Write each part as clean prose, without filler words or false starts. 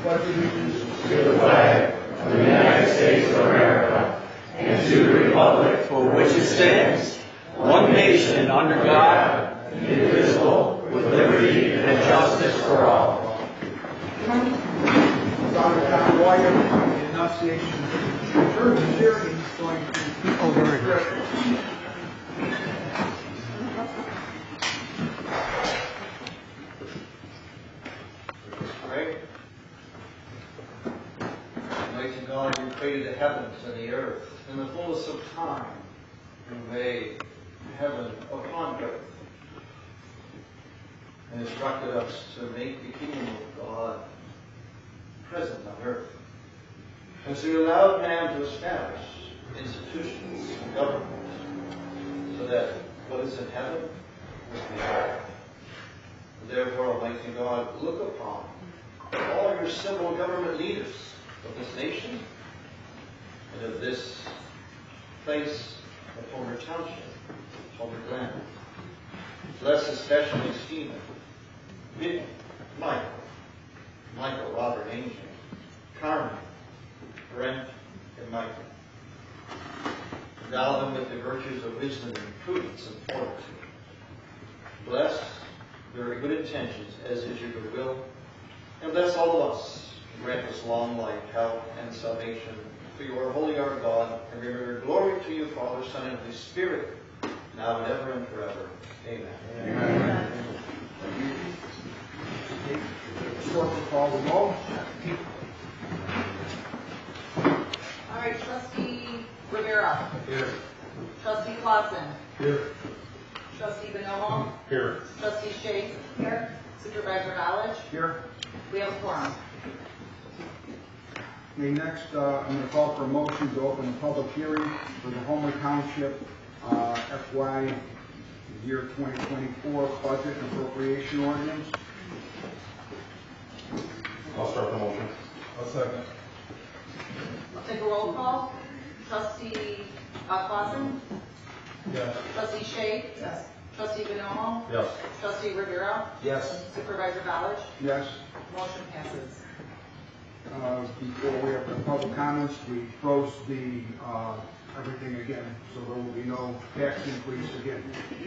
pledge allegiance to the flag of the United States of America and to the republic for which it stands, one nation under God, indivisible, with liberty and justice for all. Father John Lawyer, on the enunciation of the church here, he's going to Pray. Almighty God, you created the heavens and the earth. In the fullness of time, you made heaven upon earth and instructed us to make the kingdom of God present on earth. And so you allowed man to establish institutions and government so that what is in heaven was in earth. Therefore, Almighty God, look upon all your civil government leaders of this nation and of this place of Homer Township, Homer Glen. Bless especially Stephen, Vic, Michael, Robert, Angel, Carmen, Brent, and Michael. Endow them with the virtues of wisdom and prudence and fortitude. Bless very good intentions, as is your good will, and bless all of us. Grant us long life, health, and salvation. For you are holy, our God, and we render glory to you, Father, Son, and Holy Spirit, now and ever and forever. Amen. Amen. Clerk will call the roll. All right, Trustee Rivera. Here. Trustee Clausen. Here. Trustee Bonomo. Here. Trustee Shea. Here. Supervisor Knowledge. Here. We have a quorum. Okay, next, I'm going to call for a motion to open a public hearing for the Homer Township FY year 2024 budget and appropriation ordinance. I'll start the motion. I'll second. I'll take a roll call. Trustee Clausen. Yes. Trustee Shea. Yes. Trustee Bonomo. Yes. Trustee Rivera. Yes. Supervisor Knowledge. Yes. Motion passes. Before we have the public comments, we froze the everything again, so there will be no tax increase again.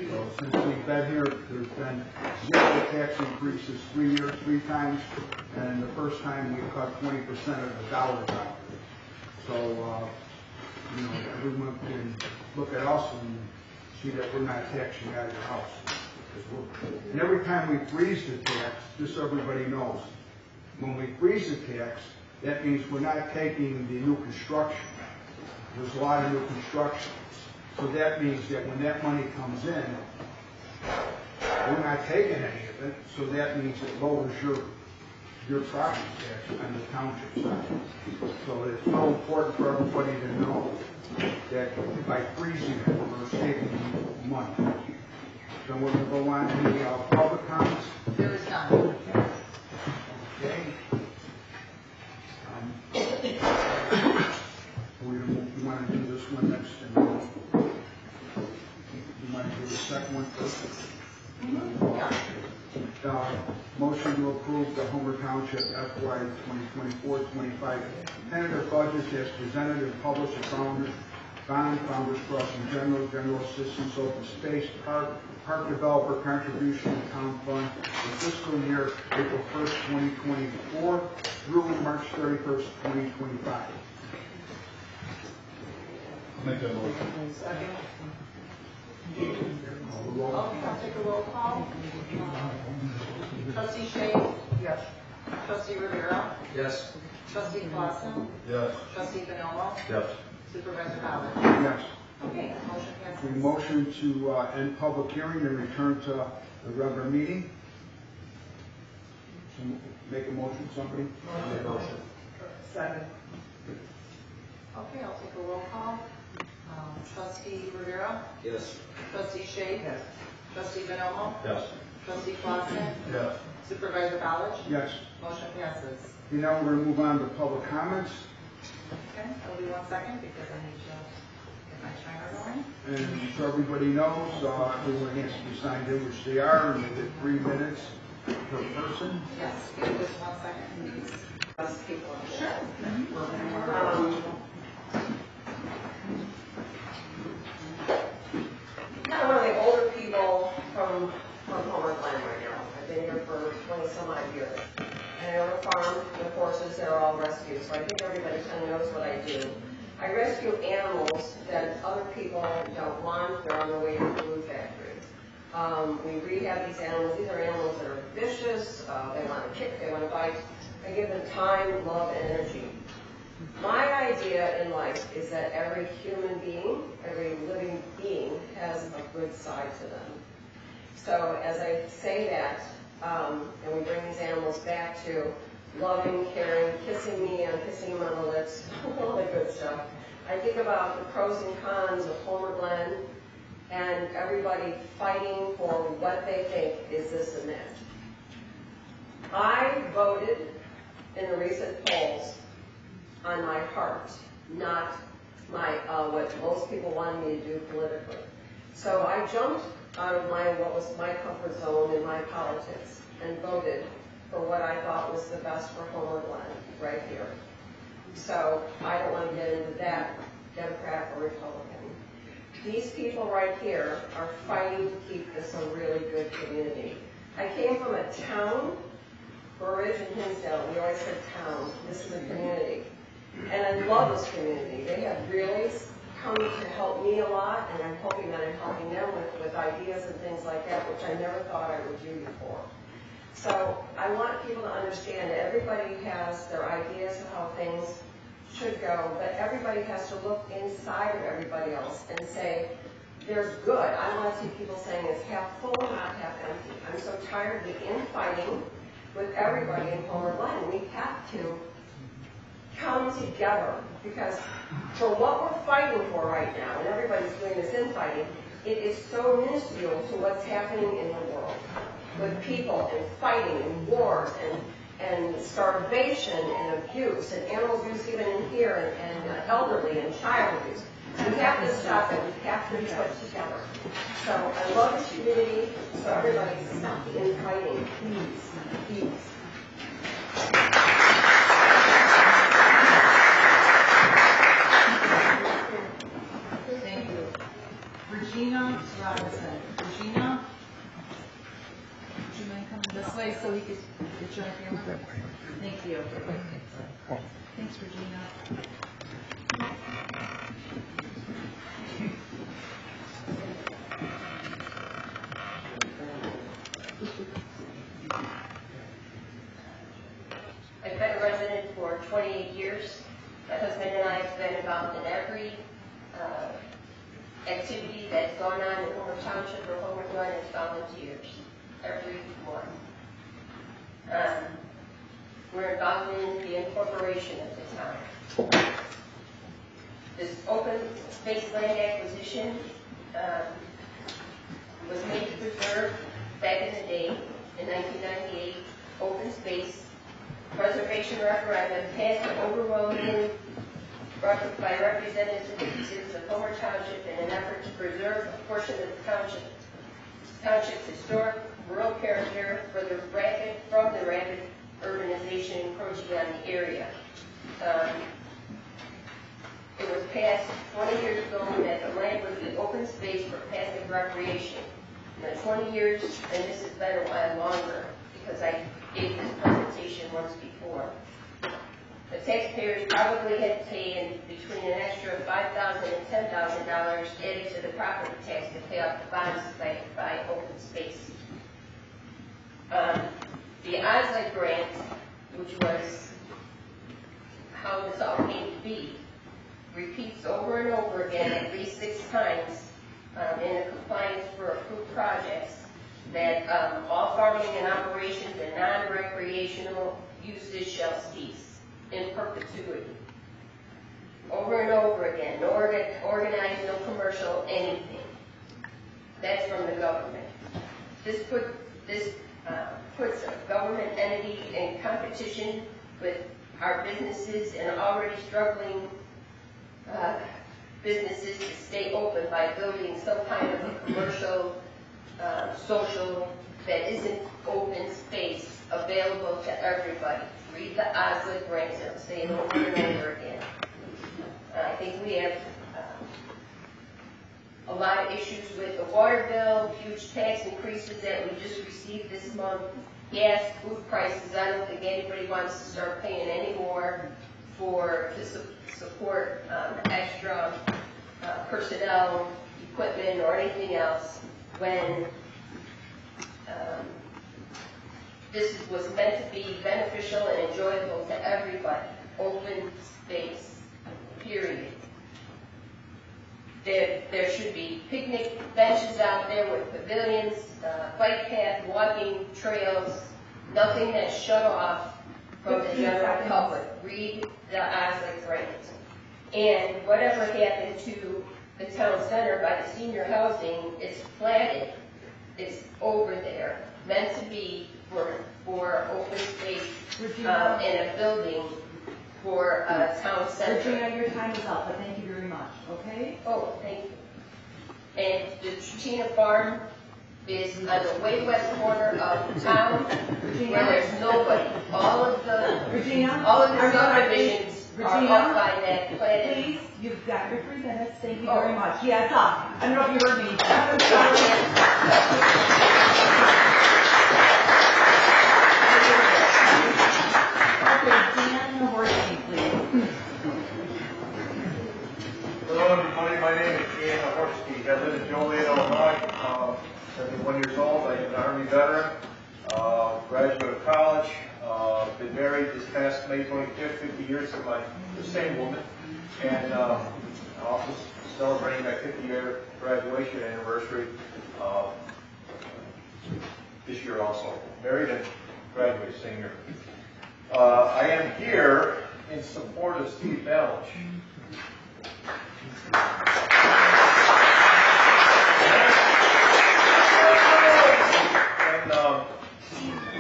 So since we've been here, there's been 0 tax increases 3 times, and the first time we cut 20% of the dollar amount. So, everyone can look at us and see that we're not taxing out of your house. And every time we freeze the tax, just so everybody knows, when we freeze the tax, that means we're not taking the new construction. There's a lot of new construction. So that means that when that money comes in, we're not taking any of it. So that means it lowers your property tax on the township side. So it's so important for everybody to know that by freezing it, we're saving money. So we're going to go on to the public comments. There is none. Okay. We want to do this one next, and you want to do the second one first? Motion to approve the Homer Township FY 2024-25 tentative budget as presented and published at Founders Crossing General Assistance Open Space Park Developer Contribution to Town Fund for fiscal year April 1st, 2024 through March 31st, 2025. Make that motion. Second. Roll. Okay, I'll take a roll call. Trustee Shea. Yes. Trustee Rivera. Yes. Trustee Clausen. Yes. Trustee Bonomo. Yes. Supervisor Knowledge. Yes. Okay, motion We passes. motion to end public hearing and return to the regular meeting. Make a motion, somebody? Motion. Second. Okay, I'll take a roll call. Trustee Rivera. Yes. Trustee Shea. Yes. Trustee Bonomo. Yes. Trustee Clausen. Yes. Supervisor Knowledge. Yes. Motion passes. Okay, now we're going to move on to public comments. Okay, I'll be 1 second because I need to get my timer going. And so everybody knows, everyone has to be signed in, which they are, and they get 3 minutes per person. Yes, give us 1 second, please. us people. Sure. Kind of one of the older people from Homer Glen right now. I've been here for 20 some odd years. And I own a farm with horses that are all rescued, so I think everybody kind of knows what I do. I rescue animals that other people don't want. They're on their way to the food factory. We rehab these animals. These are animals that are vicious. They want to kick. They want to bite. I give them time, love, and energy. My idea in life is that every human being, every living being, has a good side to them. So as I say that, and we bring these animals back to loving, caring, kissing me, and kissing them on the lips, all the good stuff, I think about the pros and cons of Homer Glen and everybody fighting for what they think is this and that. I voted in the recent polls on my heart, not my what most people wanted me to do politically. So I jumped out of what was my comfort zone in my politics and voted for what I thought was the best for Homer Glen right here. So I don't want to get into that, Democrat or Republican. These people right here are fighting to keep this a really good community. I came from a town, Burridge and Hinsdale. We always said town. This is a community. And I love this community. They have really come to help me a lot, and I'm hoping that I'm helping them with ideas and things like that, which I never thought I would do before. So I want people to understand that everybody has their ideas of how things should go, but everybody has to look inside of everybody else and say, there's good. I want to see people saying it's half full, not half empty. I'm so tired of the infighting with everybody in Homer Glen. We have to come together, because for what we're fighting for right now, and everybody's doing this infighting, it is so minuscule to what's happening in the world with people and fighting and wars and starvation and abuse and animal abuse even in here and elderly and child abuse. We have to stop it. We have to be put together. So I love this community. So everybody stop the infighting, please. Thank you. Regina Robinson. Regina, would you mind coming this way so we could get you on camera? Thank you. Thanks, Regina. I've been a resident for 28 years. My husband and I have been involved in every activity that's gone on in Homer Township or Homer Glen as volunteers. Every one. We're involved in the incorporation of the town. This open space land acquisition was made to preserve, back in the day, in 1998, open space preservation referendum passed overwhelmingly by representatives of Homer Township in an effort to preserve a portion of the township's historic rural character from the rapid urbanization encroaching on the area. It was passed 20 years ago that the land was the open space for passive recreation. And 20 years, and this has been a while longer, because I gave this presentation once before. The taxpayers probably had to pay in between an extra $5,000 and $10,000 added to the property tax to pay off the bonds by open space. The Osley grant, which was how this all came to be, repeats over and over again at least 6 times in the compliance for approved projects that all farming and operations and non-recreational uses shall cease in perpetuity. Over and over again, no organized, no commercial, anything. That's from the government. This puts a government entity in competition with our businesses and already struggling businesses to stay open by building some kind of a commercial, social, that isn't open space available to everybody. read the Osler grants, and I'll say it over and over again. I think we have a lot of issues with the water bill, huge tax increases that we just received this month, gas, food prices. I don't think anybody wants to start paying any more to support extra personnel, equipment, or anything else when this was meant to be beneficial and enjoyable to everybody. Open space, period. There should be picnic benches out there with pavilions, bike path, walking trails, nothing that's shut off from the general public. Read the Osler grant. And whatever happened to the town center by the senior housing, it's platted. It's over there, meant to be for open space in a building for a town center. Regina, your time is up, but thank you very much, okay? Oh, thank you. And the Trinina Farm is on the way west corner of town, where there's nobody. All of the subdivisions are up by that plan. Please, you've got your 3 minutes, thank you very much. Yes, I don't know if you heard me. Okay, Dan Horsey, please. Hello everybody, my name is Dan Horsey. I live in Joliet, Illinois. 71 years old. I'm an Army veteran, graduate of college, been married this past May 25th, 50 years to the same woman, and also celebrating my 50-year graduation anniversary this year also. Married and graduated same year. I am here in support of Steve Ballich.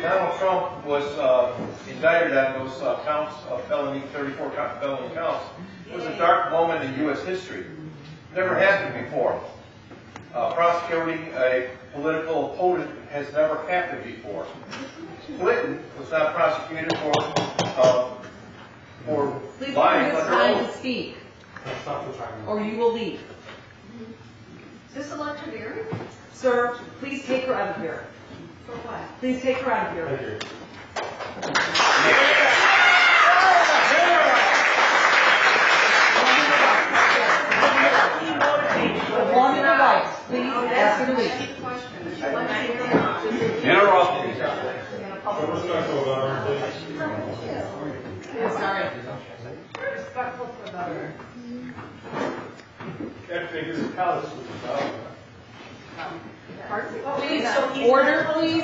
Donald Trump was indicted on those counts of felony, 34 felony counts. It was a dark moment in U.S. history. Never happened before. Prosecuting a political opponent has never happened before. Clinton was not prosecuted for Please lying give us under time oath. to speak, or you will leave. Is this electioneering? Sir, please take her out of here. For what? Please take her out of here. Thank you. One in the right. Please ask her to leave. Interrupt. So respectful of our I'm sorry. Respectful for the. that figures college was about. Please, order, please.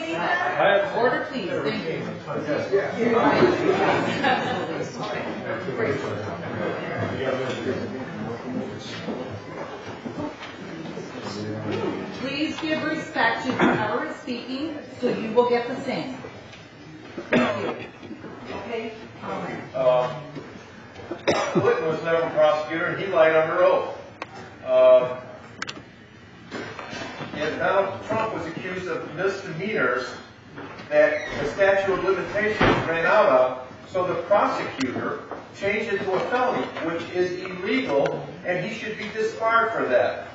Order, please. Thank you. Please give respect to whoever is speaking, so you will get the same. Thank you. Okay? Clinton was never prosecuted, and he lied under oath. And Donald Trump was accused of misdemeanors that the statute of limitations ran out of, so the prosecutor changed it to a felony, which is illegal, and he should be disbarred for that.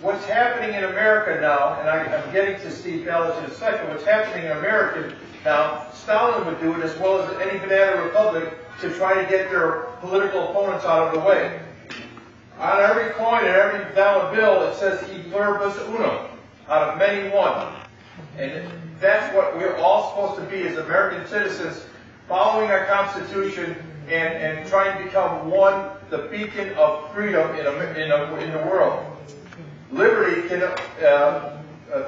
What's happening in America now, and I'm getting to Steve Ballich in a second, what's happening in America now, Stalin would do it as well as any banana republic to try to get their political opponents out of the way. On every coin and every dollar bill, it says "E pluribus unum," out of many one. And that's what we're all supposed to be as American citizens, following our Constitution and trying to become one, the beacon of freedom in the world. Liberty can,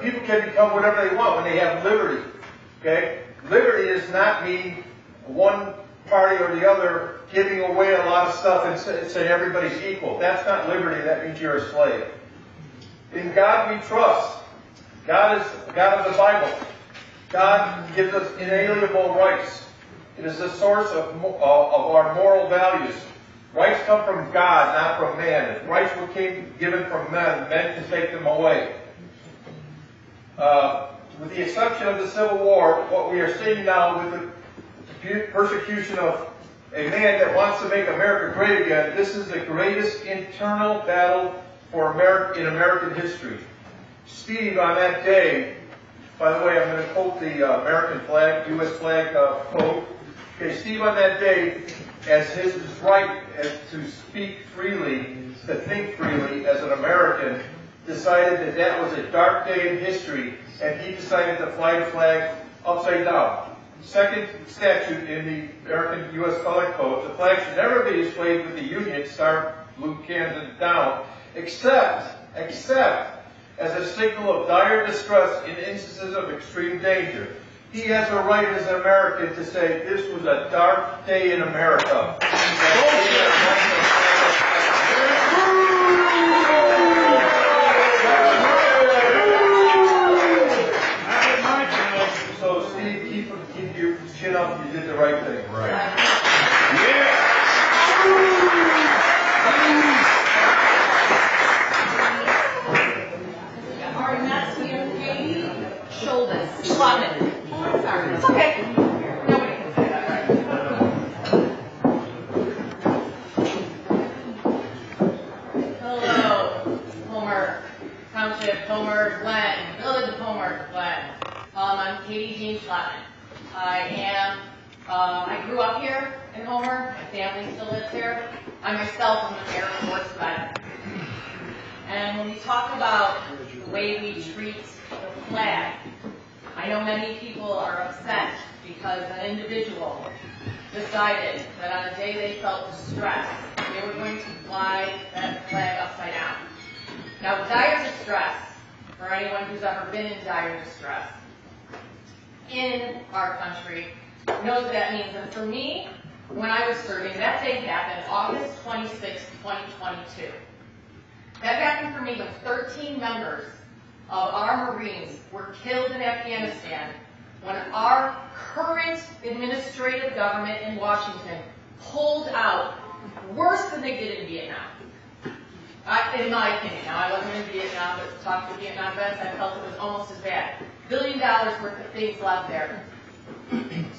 people can become whatever they want when they have liberty. Okay? Liberty does not mean one party or the other giving away a lot of stuff and saying everybody's equal. That's not liberty. That means you're a slave. In God we trust. God is the God of the Bible. God gives us inalienable rights. It is the source of our moral values. Rights come from God, not from man. If rights were given from men, men can take them away. With the exception of the Civil War, what we are seeing now with the persecution of a man that wants to make America great again. This is the greatest internal battle for America in American history. Steve, on that day, by the way, I'm going to quote the American flag, U.S. flag quote. Okay, Steve, on that day, as his right as to speak freely, to think freely as an American, decided that that was a dark day in history, and he decided to fly the flag upside down. Second statute in the American U.S. Color Code, the flag should never be displayed with the Union Star blue cannon down, except as a signal of dire distress in instances of extreme danger. He has a right as an American to say this was a dark day in America. So Steve, keep your chin up. You did the right thing. Right. Yeah. Our next we have Katie Shoulders. Schlottman. Oh, sorry. It's okay. Nobody can say that, right? Hello, Homer Township, Homer, Glen, Village of Homer, Glen. I'm Katie Jean Schlottman. I grew up here in Homer. My family still lives here. I myself am an Air Force vet. And when we talk about the way we treat the flag, I know many people are upset because an individual decided that on a day they felt distressed, they were going to fly that flag upside down. Now, dire distress, for anyone who's ever been in dire distress in our country, knows what that means. And for me, when I was serving, that day happened August 26, 2022. That happened for me when 13 members of our Marines were killed in Afghanistan when our current administrative government in Washington pulled out worse than they did in Vietnam. In my opinion, now I wasn't in Vietnam, but talked to Vietnam vets, I felt it was almost as bad. $1 billion worth of things left there.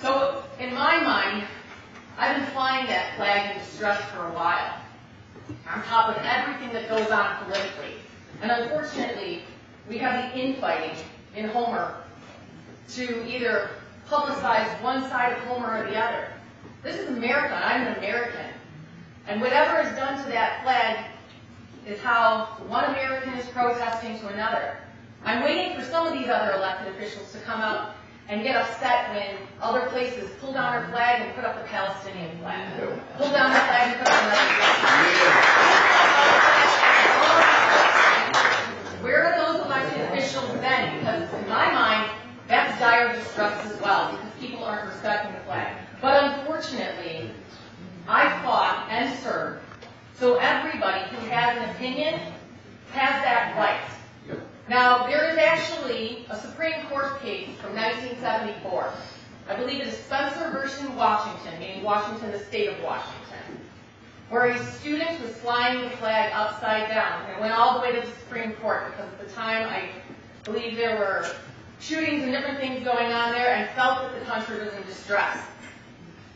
So in my mind, I've been flying that flag in distress for a while, on top of everything that goes on politically. And unfortunately, we have the infighting in Homer to either publicize one side of Homer or the other. This is America, and I'm an American. And whatever is done to that flag is how one American is protesting to another. I'm waiting for some of these other elected officials to come out and get upset when other places pull down our flag and put up the Palestinian flag. Pull down the flag and put up another flag. Where are those elected officials then? Because in my mind, that's dire distress as well, because people aren't respecting the flag. But unfortunately, I fought and served, so everybody who has an opinion has that right. Now, there is actually a Supreme Court case from 1974. I believe it is Spencer versus Washington, meaning Washington, the state of Washington, where a student was flying the flag upside down. And it went all the way to the Supreme Court because at the time I believe there were shootings and different things going on there and felt that the country was in distress.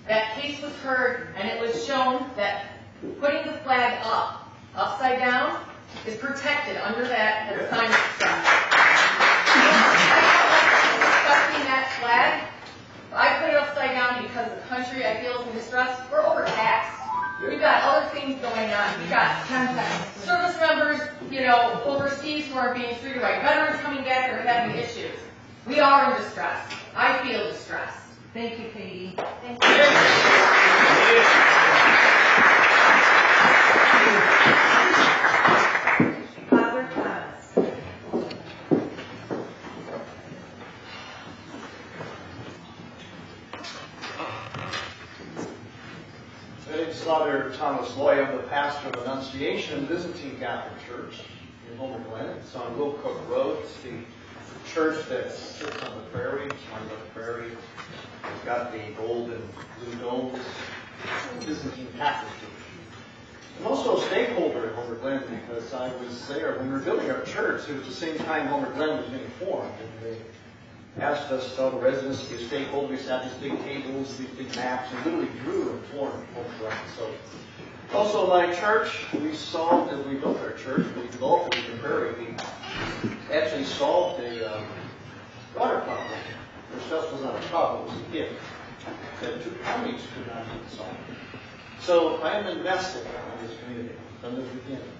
That case was heard and it was shown that putting the flag upside down, is protected under that as a sign of distress. Respecting that flag, I put it upside down because the country I feel is in distress. We're overtaxed. We've got other things going on. We've got service members, overseas who are being treated right. Veterans coming back that are having issues. We are in distress. I feel distress. Thank you, Katie. Thank you. Father Thomas Loy. I'm the pastor of Annunciation Byzantine Catholic Church in Homer Glen. It's on Wilcook Road. It's the church that sits on the prairie. It's on the prairie. It's got the gold and blue domes. Byzantine Catholic Church. I'm also a stakeholder in Homer Glen because I was there when we were building our church. It was the same time Homer Glen was being formed. And asked us, all the residents, to be stakeholders, had these big tables, these big maps, and literally drew and formed over. So, also my church, we solved, as we built our church, we developed it in the prairie, we actually solved a water problem. Which just was not a problem, it was a gift that two counties could not even solve. So I am invested in this community from the beginning.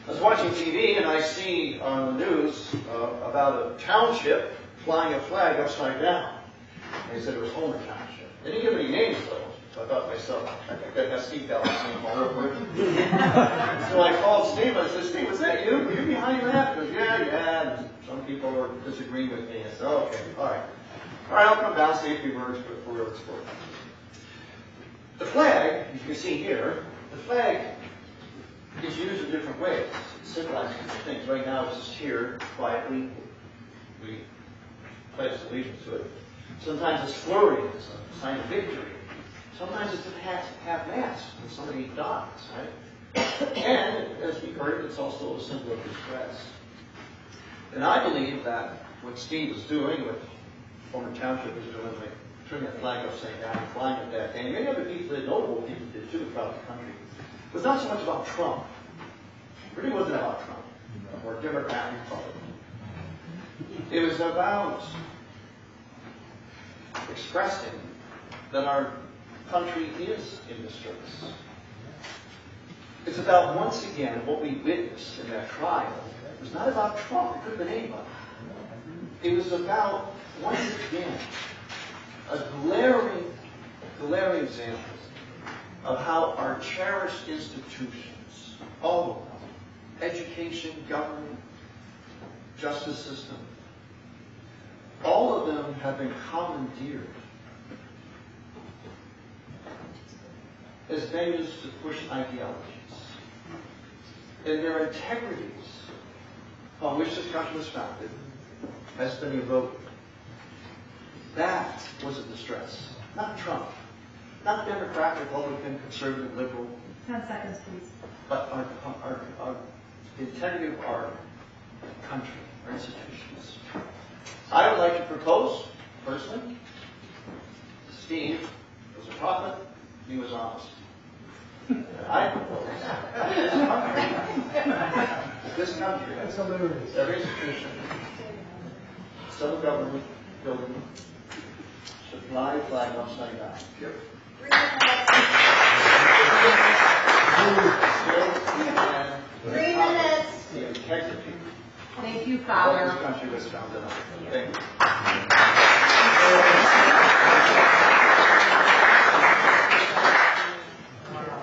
I was watching TV and I see on the news about a township flying a flag upside down. And they said it was Homet Township. They didn't give any names though. So I thought to myself, I think that has Steve Dallas name all over it. So I called Steve and I said, Steve, was that you? Were you behind that? He goes, yeah. And some people were disagreeing with me. I said, okay, all right. All right, I'll come down, say a few words before it's for. The flag, you can see here, the flag is used in different ways. It symbolizes different things. Right now, it's just here, quietly. We pledge allegiance to it. Sometimes it's flurry, it's a sign of victory. Sometimes it's a half-mast when somebody dies, right? And, as we heard, it's also a symbol of distress. And I believe that what Steve was doing, what Homet Township was doing, like turning that flag upside down, flying it that day, and many other people, notable people did too throughout the country, was not so much about Trump. It really wasn't about Trump or Democrat Republican. It was about expressing that our country is in distress. It's about, once again, what we witnessed in that trial. It was not about Trump. It could have been anybody. It was about, once again, a glaring example of how our cherished institutions, all of them, education, government, justice system, all of them have been commandeered as venues to push ideologies. And their integrities, on which this country was founded, has been evoked. That was a distress. Not Trump. Not Democrat, Republican, conservative, liberal. 10 seconds, please. But the integrity of our country, our institutions. I would like to propose, personally, Steve was a prophet, he was honest. I propose this country, every institution, civil government, building, should fly a flag upside down. Yep. 3 minutes. The integrity. Thank you, What Father. this country was founded on. Thank you.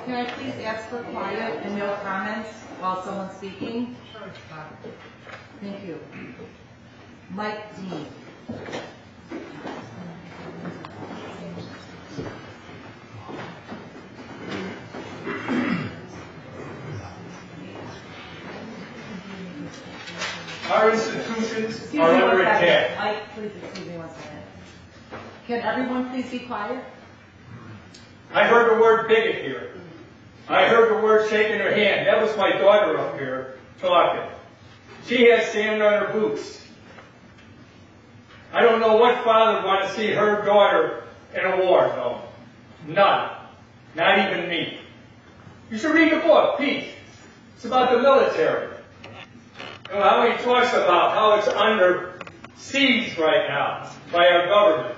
Can I please ask for quiet and no comments while someone's speaking? Thank you. Mike Dean. Our institutions Excuse me are one under second. attack. Mike, please excuse me 1 second. Can everyone please be quiet? I heard the word bigot here. I heard the word shaking her hand. That was my daughter up here talking. She has sand on her boots. I don't know what father would want to see her daughter in a war, though. None. Not even me. You should read the book, Pete. It's about the military. You know, how he talks about how it's under siege right now by our government.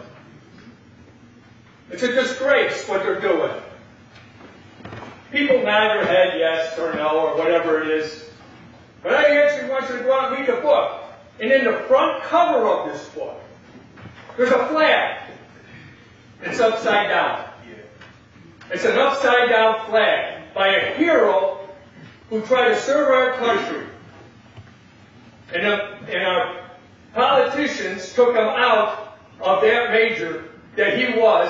It's a disgrace what they're doing. People nod their head yes or no or whatever it is. But I actually want you to go out and read the book. And in the front cover of this book, there's a flag. It's upside down. It's an upside down flag by a hero who tried to serve our country. And our politicians took him out of that major that he was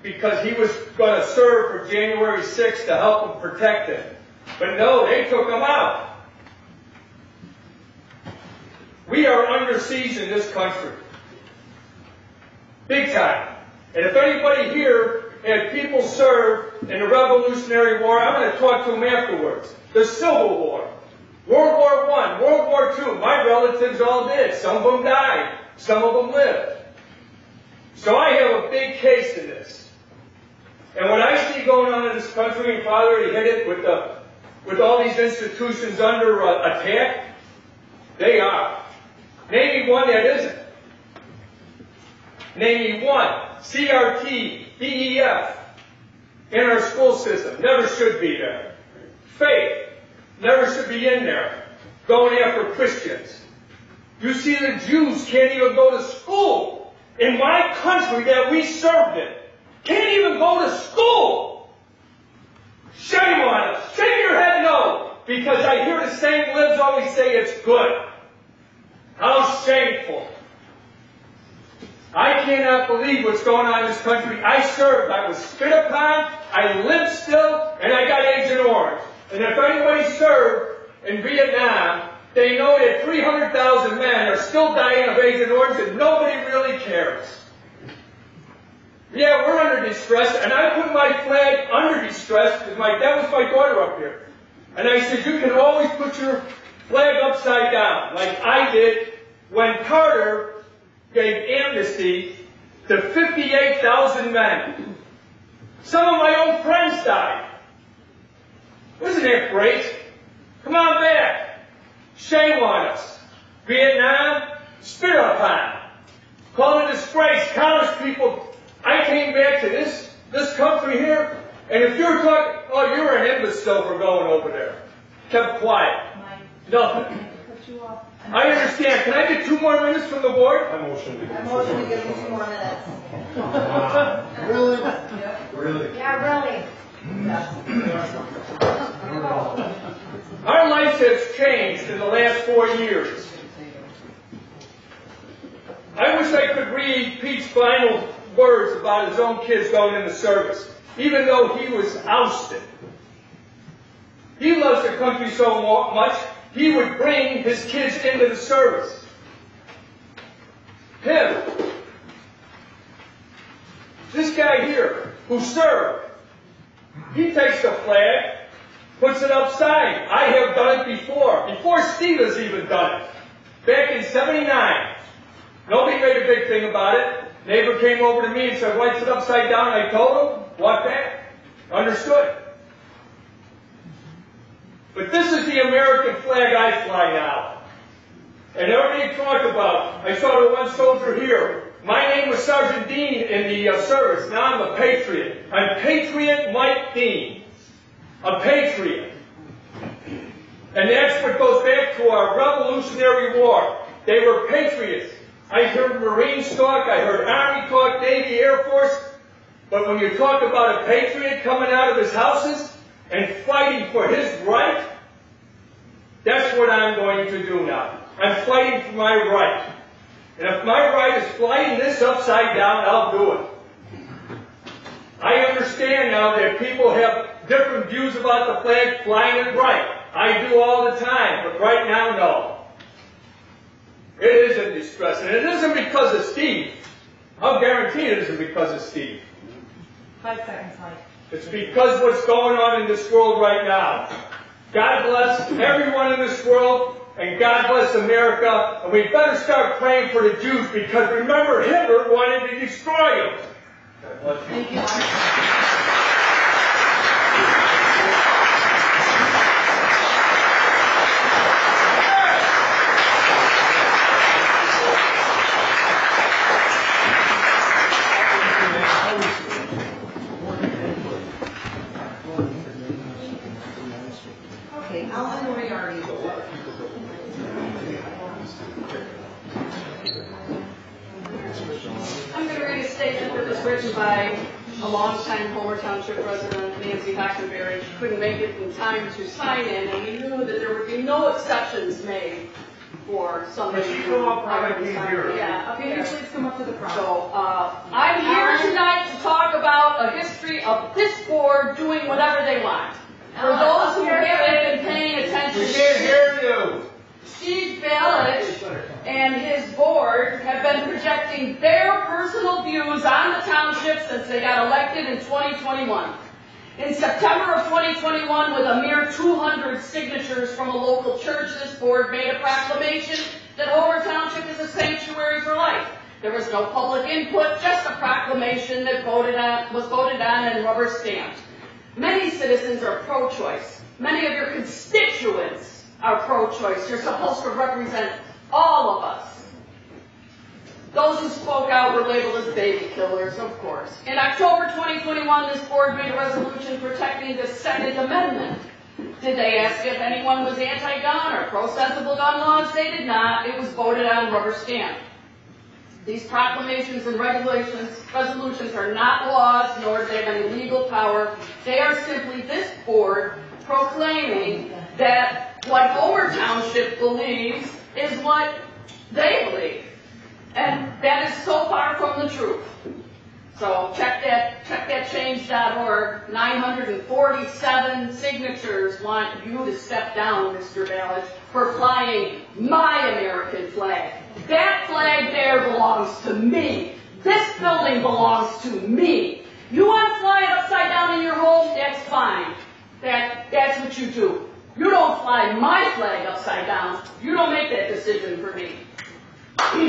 because he was going to serve for January 6th to help them protect him. But no, they took him out. We are under siege in this country. Big time. And if anybody here had people serve in the Revolutionary War, I'm going to talk to them afterwards. The Civil War. World War I, World War II. My relatives all did. Some of them died. Some of them lived. So I have a big case in this. And what I see going on in this country, and Father, he hit it with all these institutions under attack, they are. Name me one that isn't. Name me one. CRT, DEF, in our school system. Never should be there. Faith, never should be in there. Going after Christians. You see the Jews can't even go to school. In my country that we served in. Can't even go to school. Shame on us. Shake your head no. Because I hear the same libs always say it's good. How shameful. I cannot believe what's going on in this country. I served. I was spit upon. I live still. And I got Agent Orange. And if anybody served in Vietnam, they know that 300,000 men are still dying of Agent Orange and nobody really cares. Yeah, we're under distress, and I put my flag under distress because that was my daughter up here. And I said, you can always put your flag upside down, like I did when Carter gave amnesty to 58,000 men. Some of my own friends died. Wasn't that great? Come on back. Shame on us. Vietnam, spit upon. Call it a disgrace. College people. I came back to this country here, and if you're talking, oh, you're an imbecile for going over there. Kept quiet. Nothing. I understand. Can I get 2 more minutes from the board? I motion to give him 2 more minutes. Really? Really? Yeah, really. Our life has changed in the last 4 years. I wish I could read Pete's final words about his own kids going into service, even though he was ousted. He loves the country so much, he would bring his kids into the service. Him. This guy here, who served, he takes the flag, puts it upside. I have done it before Steve has even done it. Back in '79. Nobody made a big thing about it. Neighbor came over to me and said, why is it upside down? I told him, walk back. Understood. But this is the American flag I fly now. And everybody talked about, I saw the one soldier here. My name was Sergeant Dean in the service. Now I'm a patriot. I'm Patriot Mike Dean. A patriot. And that's what goes back to our Revolutionary War. They were patriots. I heard Marines talk, I heard Army talk, Navy, Air Force. But when you talk about a patriot coming out of his houses and fighting for his right, that's what I'm going to do now. I'm fighting for my right. And if my right is flying this upside down, I'll do it. I understand now that people have different views about the flag flying it right. I do all the time, but right now, no. It is in distress, and it isn't because of Steve. I'll guarantee it isn't because of Steve. 5 seconds, Mike. It's because what's going on in this world right now. God bless everyone in this world, and God bless America, and we better start praying for the Jews, because remember, Hitler wanted to destroy them. God bless you. Thank you. Okay, Alan Moriarty. I'm going to read a statement that was written by a longtime Homer Township resident, Nancy Hockenberry. She couldn't make it in time to sign in, and we knew that there would be no exceptions made for somebody who Yeah, okay, please come up to the front. So, I'm here tonight to talk about a history of this board doing whatever they want. For those who haven't been paying attention, We can't hear you. Steve Balich and his board have been projecting their personal views on the township since they got elected in 2021. In September of 2021, with a mere 200 signatures from a local church, this board made a proclamation that Homer Township is a sanctuary for life. There was no public input, just a proclamation that was voted on and rubber stamped. Many citizens are pro-choice. Many of your constituents are pro-choice. You're supposed to represent all of us. Those who spoke out were labeled as baby killers, of course. In October 2021, this board made a resolution protecting the Second Amendment. Did they ask if anyone was anti-gun or pro-sensible gun laws? They did not. It was voted on rubber stamp. These proclamations and resolutions are not laws, nor do they have any legal power. They are simply this board proclaiming that what Homer Township believes is what they believe. And that is so far from the truth. So check that change.org. 947 signatures want you to step down, Mr. Ballage, for flying my American flag. That flag there belongs to me. This building belongs to me. You want to fly it upside down in your home? That's fine. That's what you do. You don't fly my flag upside down. You don't make that decision for me. We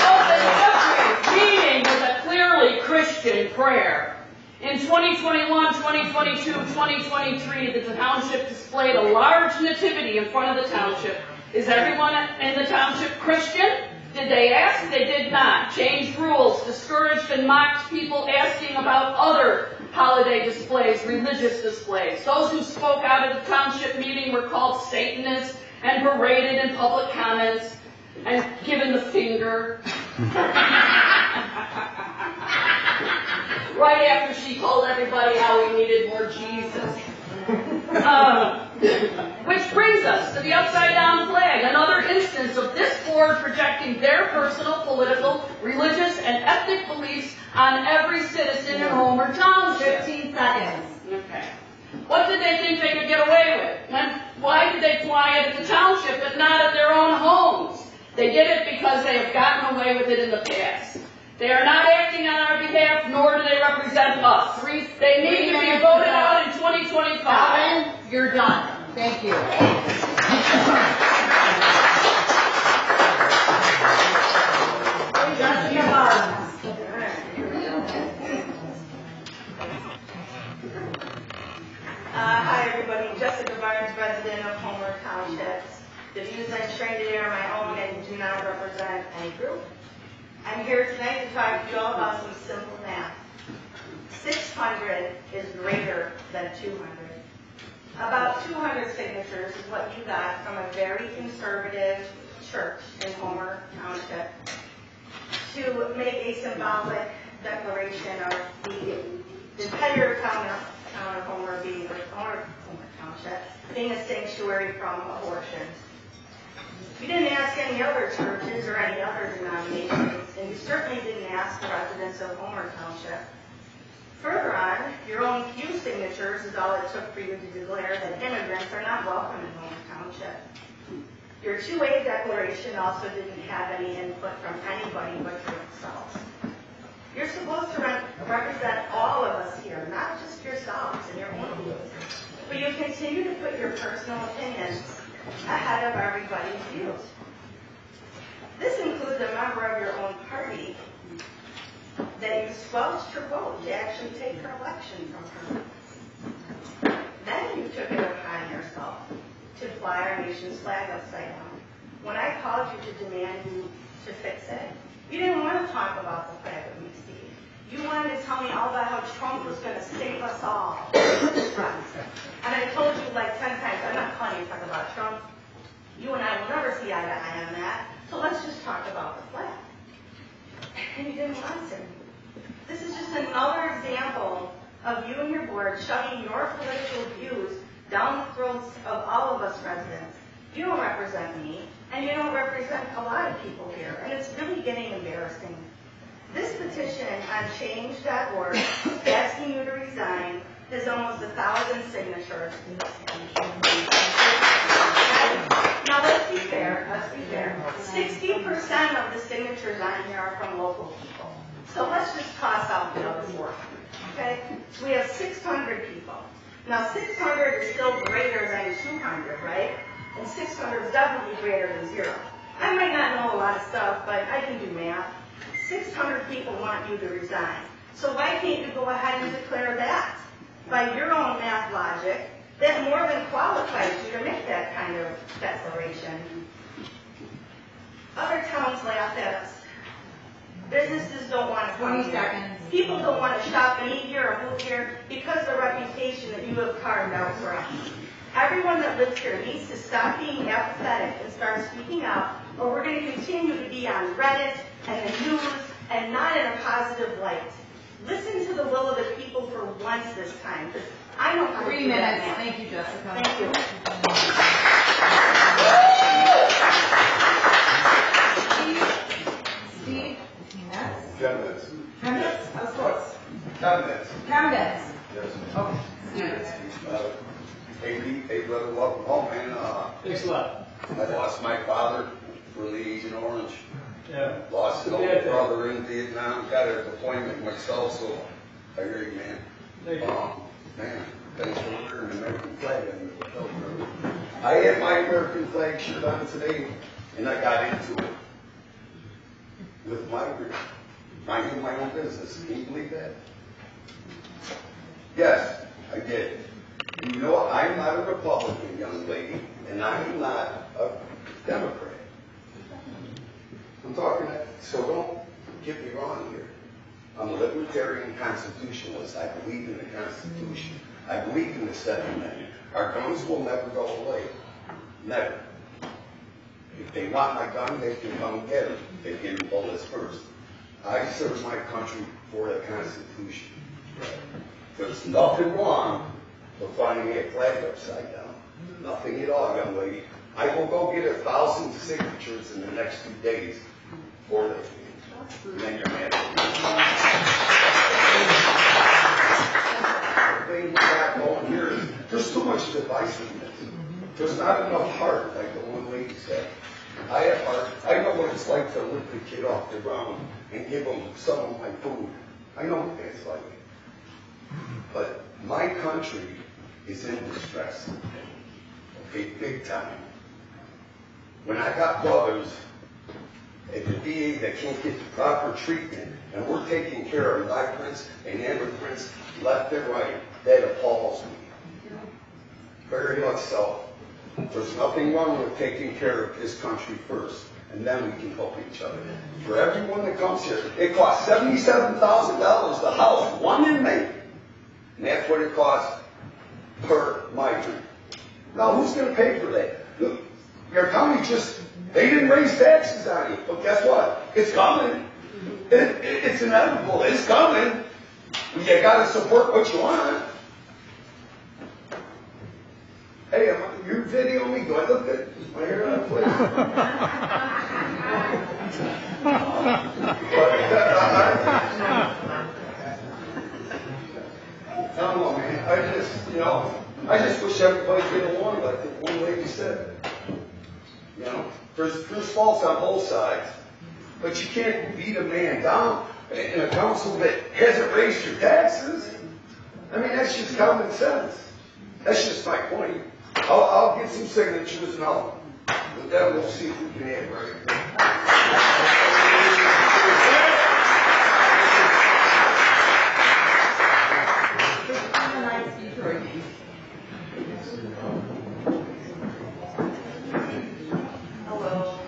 opened every meeting with a clearly Christian prayer. In 2021, 2022, 2023, the township displayed a large nativity in front of the township. Is everyone in the township Christian? Did they ask? They did not. Changed rules, discouraged and mocked people asking about other holiday displays, religious displays. Those who spoke out at the township meeting were called Satanists and berated in public comments and given the finger. Right after she told everybody how we needed more Jesus. Which brings us to the upside-down flag, another instance of this board projecting their personal, political, religious, and ethnic beliefs on every citizen in Homer Township. 15 seconds. Okay. What did they think they could get away with? And why did they fly it at the township but not at their own homes? They did it because they have gotten away with it in the past. They are not acting on our behalf, nor do they represent us. They need to be voted out in 2025. Alan, you're done. Thank you. Hi everybody, Jessica Barnes, resident of Homer Township. The views I'm sharing today are my own and do not represent any group. I'm here tonight to talk to you all about some simple math. 600 is greater than 200. About 200 signatures is what you got from a very conservative church in Homer Township to make a symbolic declaration of the entire town of Homer being, Homer Township being a sanctuary from abortion. We didn't ask any other churches or any other denominations, and you certainly didn't ask the residents of Homer Township. Further on, your own few signatures is all it took for you to declare that immigrants are not welcome in Homer Township. Your 2A declaration also didn't have any input from anybody but yourselves. You're supposed to represent all of us here, not just yourselves and your own views. But you continue to put your personal opinions ahead of everybody's views. This includes a member of your own party that you squelched her vote to actually take her election from her. Then you took it upon yourself to fly our nation's flag upside down. When I called you to demand you to fix it, you didn't want to talk about the flag with me, Steve. You wanted to tell me all about how Trump was going to save us all. And I told you like 10 times, I'm not calling you to talk about Trump. You and I will never see eye to eye on that. So let's just talk about the flag. And you didn't want to. This is just another example of you and your board shoving your political views down the throats of all of us residents. You don't represent me, and you don't represent a lot of people here, and it's really getting embarrassing. This petition on change.org asking you to resign has almost 1,000 signatures. Now let's be fair, 60% of the signatures on here are from local people. So let's just toss out the other 400, okay? So we have 600 people. Now 600 is still greater than 200, right? And 600 is definitely greater than 0. I might not know a lot of stuff, but I can do math. 600 people want you to resign. So why can't you go ahead and declare that? By your own math logic, that more than qualifies you to make that kind of declaration. Other towns laugh at us. Businesses don't want to come 20 here. seconds. People don't want to shop and eat here or move here because of the reputation that you have carved out for us. Everyone that lives here needs to stop being apathetic and start speaking out, or we're going to continue to be on Reddit and the news and not in a positive light. Listen to the will of the people for once this time, because I know how to 3 do that minutes. now. Thank you, Jessica. Thank you. Steve? 10 minutes. 10 minutes? That was close. 10 minutes. 10 minutes. Yes. Okay. Steve. Hey, brother, welcome home, man. Thanks a lot. I lost my father from the Agent Orange. Yeah. Lost an older Yeah, brother in Vietnam. Got a deployment myself, so I hear you, man. Thank you. Man, thanks for wearing an American flag on your belt, brother. I had my American flag shirt on today, and I got into it with minding my own business. Can you believe that? Yes, I did. You know, I'm not a Republican, young lady, and I'm not a Democrat. I'm talking, so don't get me wrong here. I'm a libertarian constitutionalist. I believe in the Constitution. I believe in the Second Amendment. Our guns will never go away. Never. If they want my gun, they can come and get them. They give me bullets first. I serve my country for the Constitution. There's nothing wrong with finding a flag upside down. Nothing at all, young lady. I will go get 1,000 signatures in the next 2 days for this. And then you're mad at me. The thing we got going here is there's too much divisiveness. There's not enough heart, like the one lady said. I have heart. I know what it's like to lift the kid off the ground and give him some of my food. I know what that's like. But my country is in distress. Okay, big time. When I got brothers at the VA that can't get the proper treatment, and we're taking care of migrants and immigrants left and right, that appalls me. Very much so. There's nothing wrong with taking care of this country first, and then we can help each other. For everyone that comes here, it costs $77,000 to house one inmate, and that's what it costs per migrant. Now, who's going to pay for that? Your county they didn't raise taxes on you, but guess what? It's coming. It's inevitable. It's coming. You got to support what you want. Hey, you video me. Do I look good? My hair out of place. I don't know, man. I just wish everybody get along like the one lady said. You know, there's faults on both sides, but you can't beat a man down in a council that hasn't raised your taxes. I mean, that's just common sense. That's just my point. I'll get some signatures and but then we'll see if we can add right. Hello.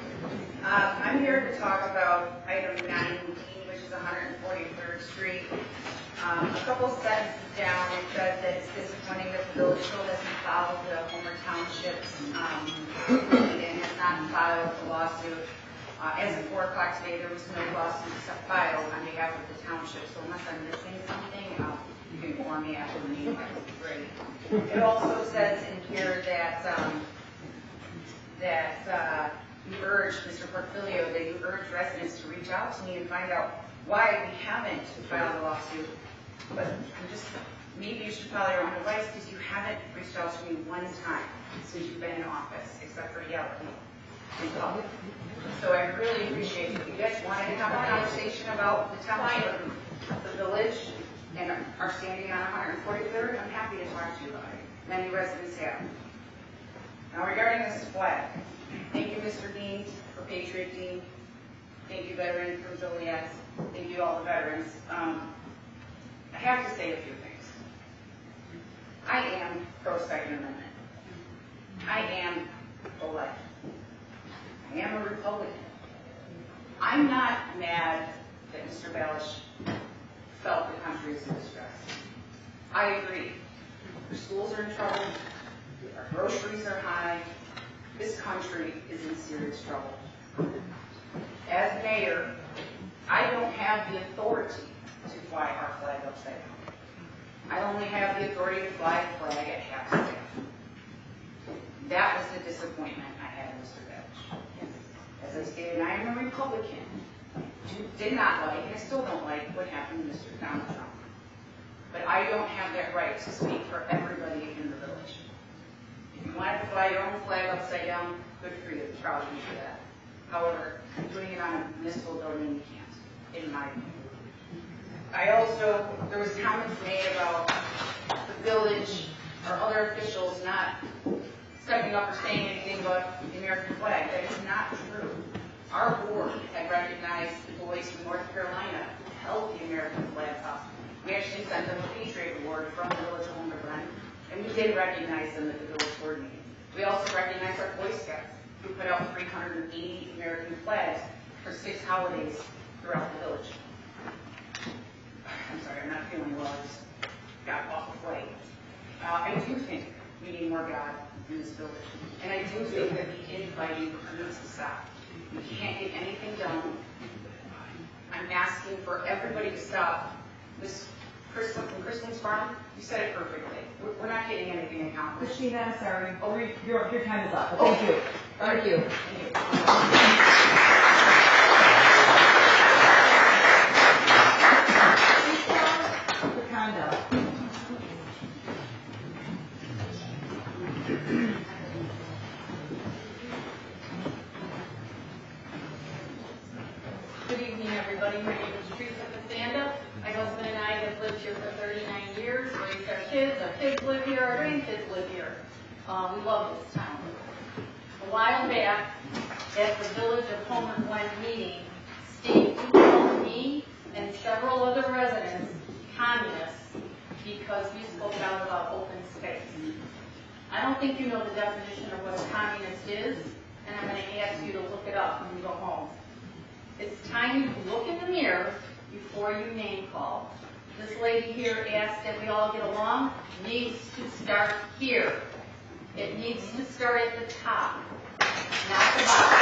I'm here to talk about item 9D, which is 143rd Street. A couple sentences down, it says that it's disappointing that the village still doesn't follow the Homer Township's lead and has not filed a lawsuit. As of 4 o'clock today, there was no lawsuit filed on behalf of the township, so unless I'm missing something, you can inform me after the meeting. That would be great. It also says in here that you urge, Mr. Portfolio, that you urge residents to reach out to me and find out why we haven't filed a lawsuit. But maybe you should follow your own advice because you haven't reached out to me one time since you've been in office, except for yelling in public. So I really appreciate it. If you guys wanted to have a conversation about the township, the village, and are standing on 143rd, I'm happy to talk to you about it. Many residents have. Now regarding this flag, Thank you, Mr. Dean, for Patriot Dean. Thank you, veteran from Joliet. Thank you, all the veterans. I have to say a few things. I am pro-Second Amendment. I am pro-life. I am a Republican. I'm not mad that Mr. Balish felt the country is in distress. I agree. Our schools are in trouble. Our groceries are high. This country is in serious trouble. As mayor, I don't have the authority to fly our flag upside down. I only have the authority to fly the flag at half staff. That was the disappointment I had in Mr. Balish. As I stated, I am a Republican. Did not like, and I still don't like, what happened to Mr. Donald Trump. But I don't have that right to speak for everybody in the village. If you wanted to fly your own flag upside down, good for you, proud of you for that. However, doing it on a municipal building, you can't, in my opinion. There was comments made about the village or other officials not stepping up or saying anything about the American flag. That is not true. Our board had recognized the boys from North Carolina who held the American flag up. We actually sent them a Patriot Award from the village of Homer, and we did recognize them at the village board meeting. We also recognized our Boy Scouts, who put out 380 American flags for 6 holidays throughout the village. I'm sorry, I'm not feeling well. I just got off the flight. I do think we need more God in this village. And I do think that the infighting needs to stop. We can't get anything done. I'm asking for everybody to stop. Miss Kristen from Kristen's Farm, you said it perfectly. We're not getting anything accomplished. Christina, I'm sorry. Oh, your time is up. Thank you. Thank you. The conduct. Good evening, everybody. My name is Teresa Casanda. My husband and I have lived here for 39 years, raised our kids live here, our grandkids live here. We love this town. A while back, at the Village of Homer Glen meeting, Steve called me and several other residents communists because we spoke out about open space. I don't think you know the definition of what a communist is, and I'm going to ask you to look it up when you go home. It's time you look in the mirror before you name call. This lady here asked that we all get along. Needs to start here. It needs to start at the top, not the bottom.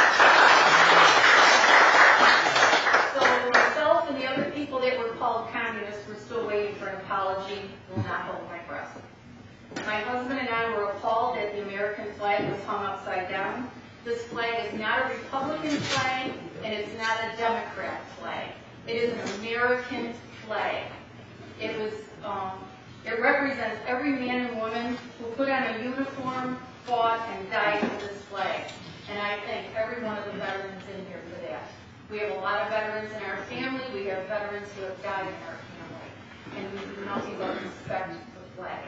So myself and the other people that were called communists, we're still waiting for an apology. Will not hold my breath. My husband and I were appalled that the American flag was hung upside down. This flag is not a Republican flag, and it's not a Democrat flag. It is an American flag. It was, it represents every man and woman who put on a uniform, fought, and died for this flag. And I thank every one of the veterans in here for that. We have a lot of veterans in our family. We have veterans who have died in our family. And we do nothing but respect the flag.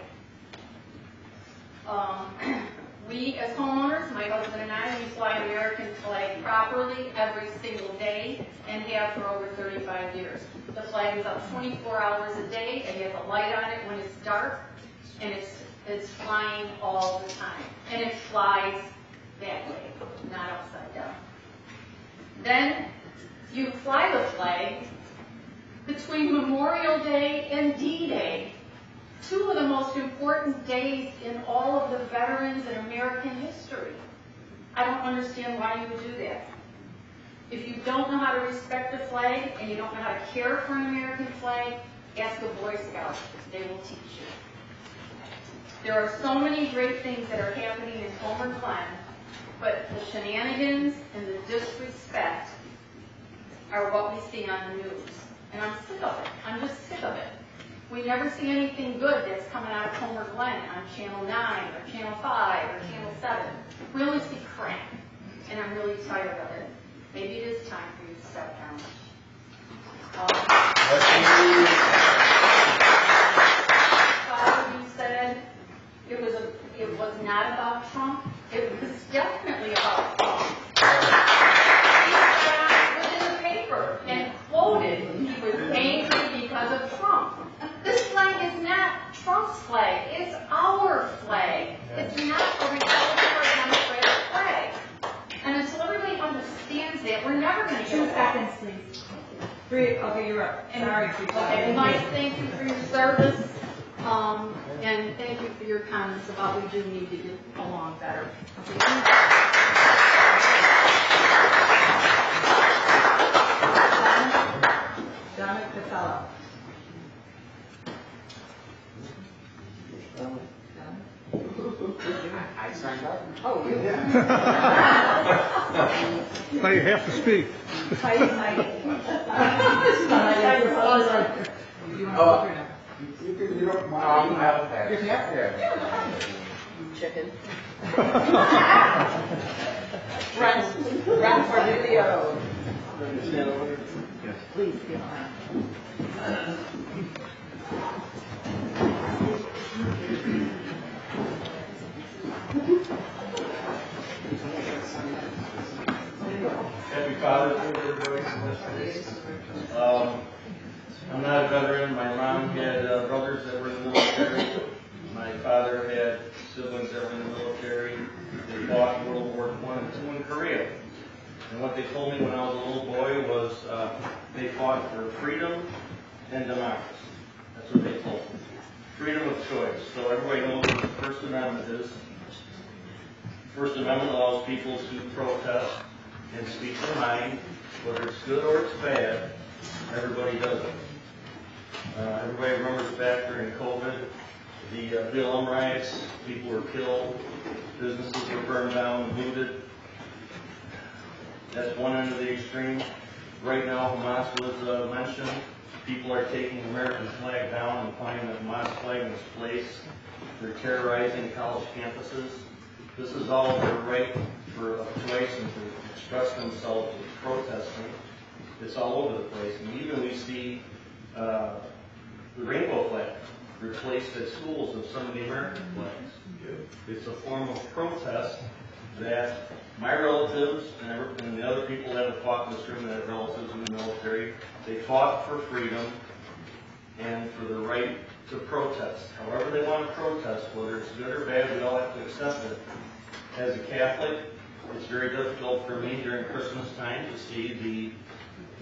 We, as homeowners, my husband and I, we fly American flag properly every single day and have for over 35 years. The flag is up 24 hours a day. It has a light on it when it's dark, and it's flying all the time. And it flies that way, not upside down. Then you fly the flag between Memorial Day and D-Day. 2 of the most important days in all of the veterans in American history. I don't understand why you would do that. If you don't know how to respect the flag and you don't know how to care for an American flag, ask a Boy Scout. They will teach you. There are so many great things that are happening in Homer Glen, but the shenanigans and the disrespect are what we see on the news. And I'm sick of it. I'm just sick of it. We never see anything good that's coming out of Homer Glen on Channel 9 or Channel 5 or Channel 7. We only see crap, and I'm really tired of it. Maybe it is time for you to step down. Father, you said it was not about Trump. It was definitely about Trump. He was in the paper and quoted he was angry because of Trump. This flag is not Trump's flag. It's our flag. It's not a Republican or Democratic flag. And until everybody understands that, we're never going to get 2 along. seconds, please. 3, okay, you're up. Sorry. Okay, Mike, thank you for your service, and thank you for your comments about we do need to get along better. Okay. Donna Casella. I signed up. Oh, you did. Now you have to speak. Heidi. You want to Oh. speak or no? You don't mind. I'll pass. Just have to. Yeah. Chicken. Run for video. Please, get on. Happy Father's Day, everybody. I'm not a veteran. My mom had brothers that were in the military. My father had siblings that were in the military. They fought in World War I and II in Korea. And what they told me when I was a little boy was they fought for freedom and democracy. That's what they told me. Freedom of choice. So everybody knows what the First Amendment is. First Amendment allows people to protest and speak their mind, whether it's good or it's bad. Everybody does it. Everybody remembers back during COVID, the BLM riots, people were killed, businesses were burned down, looted. That's one end of the extreme. Right now, Hamas was mentioned. People are taking the American flag down and finding the Hamas flag in its place. They're terrorizing college campuses. This is all their right for a choice and to express themselves with protesting. It's all over the place. And even we see the rainbow flag replaced at schools with some of the American flags. It's a form of protest that my relatives and the other people that have fought in this room that have relatives in the military, they fought for freedom and for the right to protest. However they want to protest, whether it's good or bad, we all have to accept it. As a Catholic, it's very difficult for me during Christmas time to see the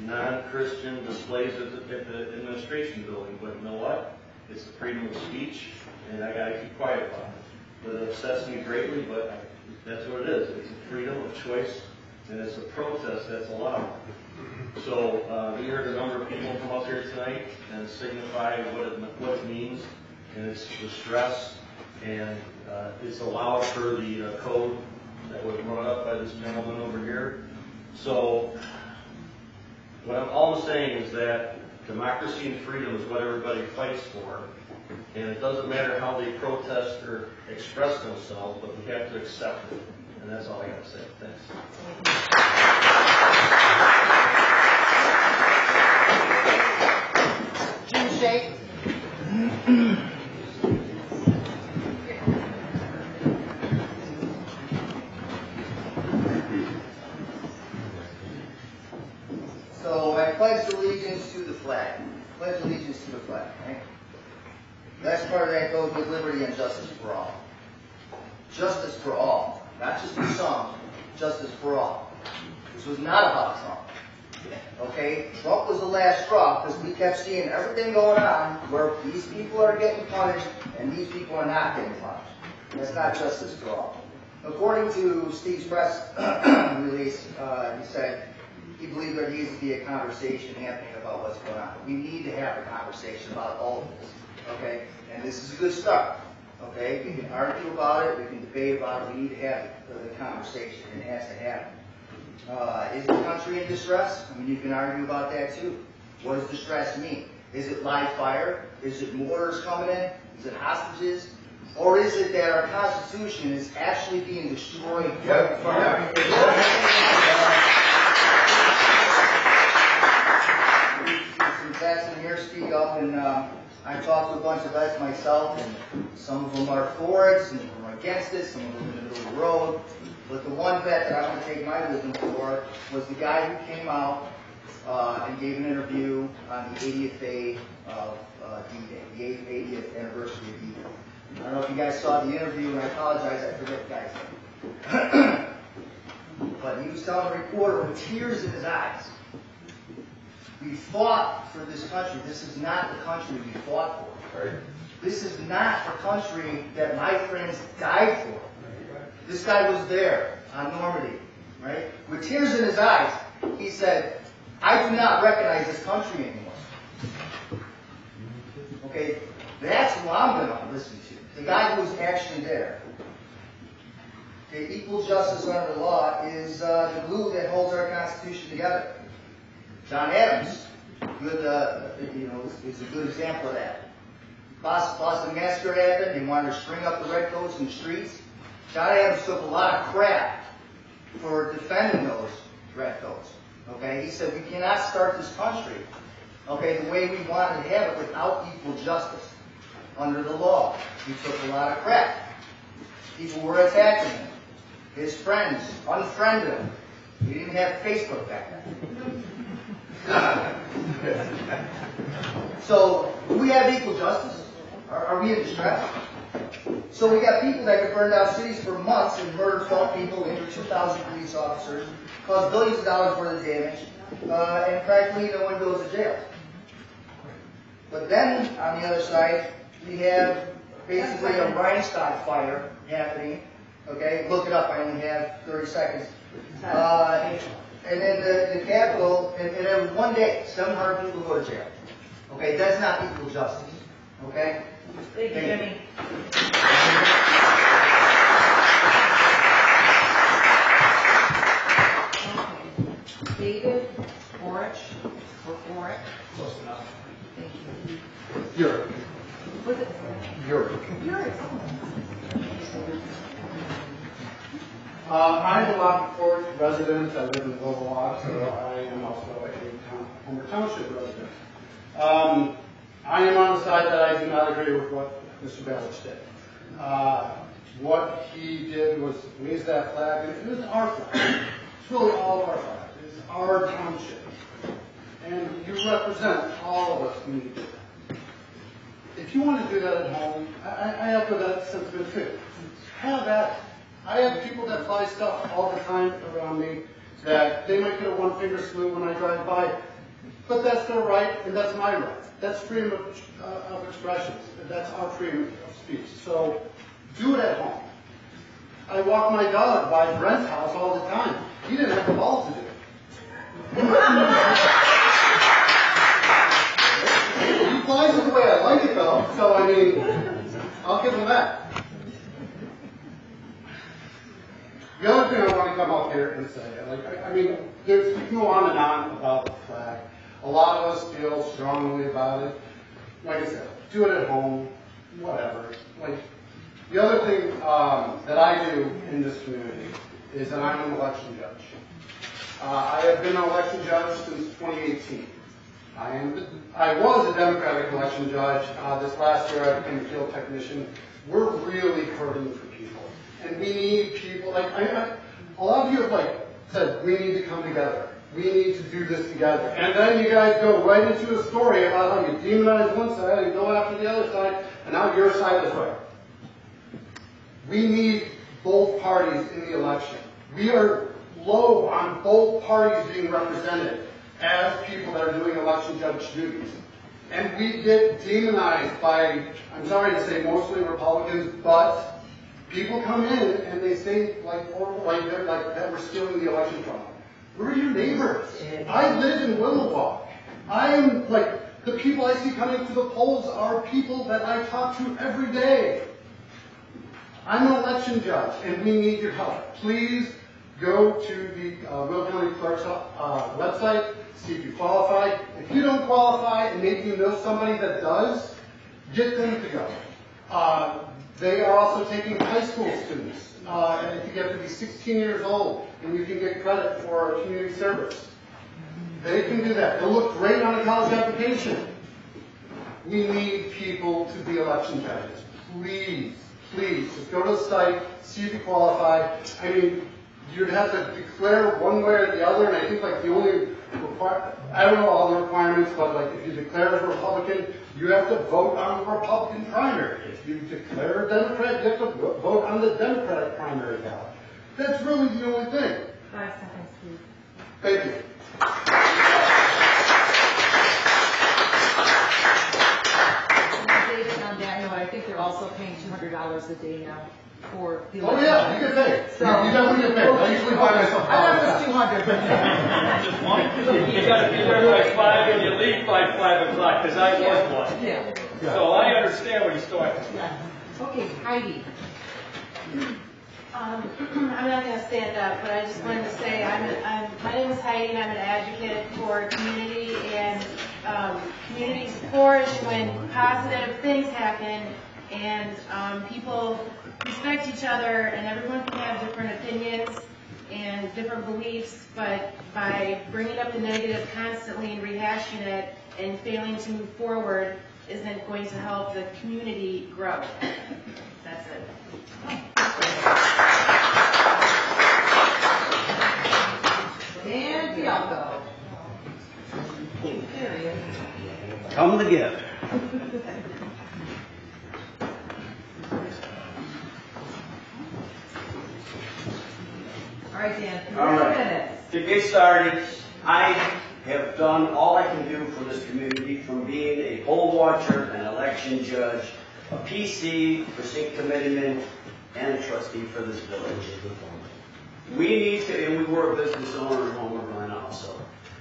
non-Christian displays at the administration building. But you know what? It's the freedom of speech, and I got to keep quiet about it. But it upsets me greatly, but that's what it is. It's a freedom of choice, and it's a protest that's allowed. So we heard a number of people come up here tonight and signify what it means, and it's the stress, and it's allowed for the code that was brought up by this gentleman over here. So what all I'm saying is that democracy and freedom is what everybody fights for, and it doesn't matter how they protest or express themselves, but we have to accept it. And that's all I got to say. Thanks. Jim Shake. So I pledge allegiance to the flag. Pledge allegiance to the flag, right? Last part of that goes with liberty and justice for all. Justice for all. Not just for some, justice for all. This was not about Trump. Okay? Trump was the last straw because we kept seeing everything going on where these people are getting punished and these people are not getting punished. That's not justice for all. According to Steve's press release, he said he believed there needs to be a conversation happening about what's going on. We need to have a conversation about all of this. Okay? And this is a good start. Okay? We can argue about it, we can debate about it, we need to have the conversation, and it has to happen. Is the country in distress? I mean, you can argue about that too. What does distress mean? Is it live fire? Is it mortars coming in? Is it hostages? Or is it that our Constitution is actually being destroyed? Some Jackson here speak up, and I talked to a bunch of vets myself, and some of them are for it, some of them are against it, some of them in the middle of the road. But the one bet that I want to take my wisdom for was the guy who came out and gave an interview on the 80th day of D-Day, the 80th anniversary of D-Day. I don't know if you guys saw the interview, and I apologize, I forget the guy's name. But he was telling a reporter with tears in his eyes, we fought for this country. This is not the country we fought for. Right. This is not the country that my friends died for. This guy was there on Normandy, right? With tears in his eyes, he said, I do not recognize this country anymore. Okay, that's who I'm going to listen to. The guy who was actually there. Okay, equal justice under the law is the glue that holds our Constitution together. John Adams, good, is a good example of that. Boston Massacre happened. They wanted to string up the redcoats in the streets. John Adams took a lot of crap for defending those redcoats. Okay, he said we cannot start this country, okay, the way we wanted to have it without equal justice under the law. He took a lot of crap. People were attacking him. His friends unfriended him. We didn't have Facebook back then. So, do we have equal justice? Are we in distress? So we got people that could burn down cities for months and murder 12 people, injure 2,000 police officers, cause billions of dollars worth of damage, and practically no one goes to jail. But then, on the other side, we have basically a Rhinestone fire happening. Okay, look it up, I only have 30 seconds. And then the Capitol, and every one day, 700 people go to jail. Okay, that's not equal justice. Okay? Thank you, Jimmy. David Orich, or Orich. Close enough. Thank you. Europe. Was it? Europe. Yours. I'm a Lockport resident. I live in Little Rock, so I am also a Homer Township resident. I am on the side that I do not agree with what Mr. Balich did. What he did was raise that flag, and it was our flag. It's really all of our flag. It's our township. And you represent all of us when you do that. If you want to do that at home, I have that sentiment too. Have at it. I have people that fly stuff all the time around me that they might get a one-finger salute when I drive by, but that's their right and that's my right. That's freedom of expression. That's our freedom of speech. So do it at home. I walk my dog by Brent's house all the time. He didn't have the balls to do it. He flies it the way I like it though, so I mean, I'll give him that. The other thing I want to come up here and say, I mean, you can go on and on about the flag. A lot of us feel strongly about it. Like I said, do it at home, whatever. Like, the other thing that I do in this community is that I'm an election judge. I have been an election judge since 2018. I was a Democratic election judge. This last year I became a field technician. We're really hurting for people. And we need people, a lot of you have said, we need to come together. We need to do this together. And then you guys go right into a story about how you demonize one side and go after the other side, and now your side is right. We need both parties in the election. We are low on both parties being represented as people that are doing election judge duties. And we get demonized by, I'm sorry to say, mostly Republicans, but people come in and they say that we're stealing the election from them. We're your neighbors. I live in Willowwalk. The people I see coming to the polls are people that I talk to every day. I'm an election judge, and we need your help. Please go to the Will County Clerk's website, see if you qualify. If you don't qualify, and maybe you know somebody that does, get them to go. They are also taking high school students. You get to be 16 years old, and you can get credit for community service. They can do that. They'll look great on a college application. We need people to be election judges. Please, please, just go to the site, see if you qualify. I mean, you'd have to declare one way or the other, and I think like the only I don't know all the requirements, but like if you declare as a Republican, you have to vote on the Republican primary. If you declare a Democrat, you have to vote on the Democratic primary ballot. That's really the only thing. 5 seconds, please. Thank you. David, on that note, I think they're also paying $200 a day now for the Oh yeah, you get paid. So, you definitely get paid. I usually buy myself. I thought it was 200. You gotta be there by 5 and you leave by 5 o'clock, because I was one. Yeah. So I understand what he's talking about. Yeah. Okay, Heidi. I'm not going to stand up, but I just wanted to say my name is Heidi, and I'm an advocate for community, and communities flourish when positive things happen, and people respect each other, and everyone can have different opinions and different beliefs, but by bringing up the negative constantly and rehashing it and failing to move forward isn't going to help the community grow. That's it. And Bianco. Come together. All right, Dan. All right. To get started, I have done all I can do for this community, from being a poll watcher, an election judge, a PC, precinct committeeman, and a trustee for this village. We need to, and we were a business owner in Homer Glen also.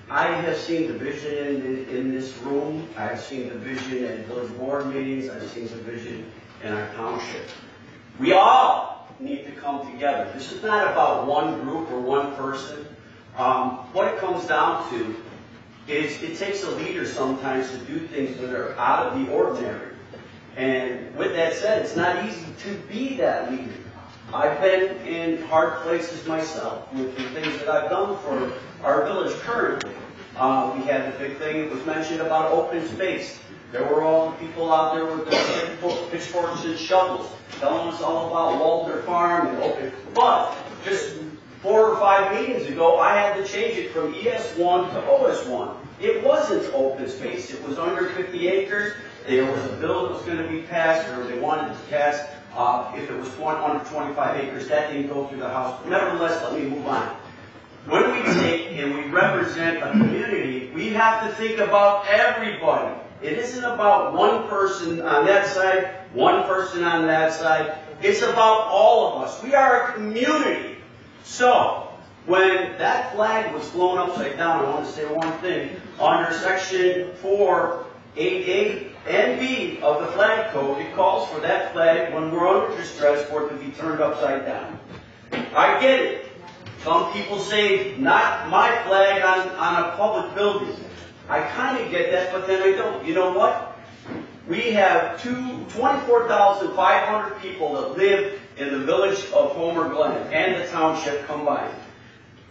I have seen division in this room. I have seen division at village board meetings. I've seen division in our township. We all need to come together. This is not about one group or one person. What it comes down to is it takes a leader sometimes to do things that are out of the ordinary. And with that said, it's not easy to be that leader. I've been in hard places myself with the things that I've done for our village currently. We had the big thing that was mentioned about open space. There were all the people out there with their pitchforks and shovels telling us all about Walter Farm and open. But just 4 or 5 meetings ago, I had to change it from ES1 to OS1. It wasn't open space. It was under 50 acres. There was a bill that was going to be passed, or they wanted to pass, if it was under 25 acres. That didn't go through the House. Nevertheless, let me move on. When we take and we represent a community, we have to think about everybody. It isn't about one person on that side, one person on that side. It's about all of us. We are a community. So, when that flag was flown upside down, I want to say one thing. Under Section 4A and B of the flag code, it calls for that flag, when we're under distress, for it to be turned upside down. I get it. Some people say, not my flag on a public building. I kind of get that, but then I don't. You know what? We have 24,500 people that live in the village of Homer Glen and the township combined.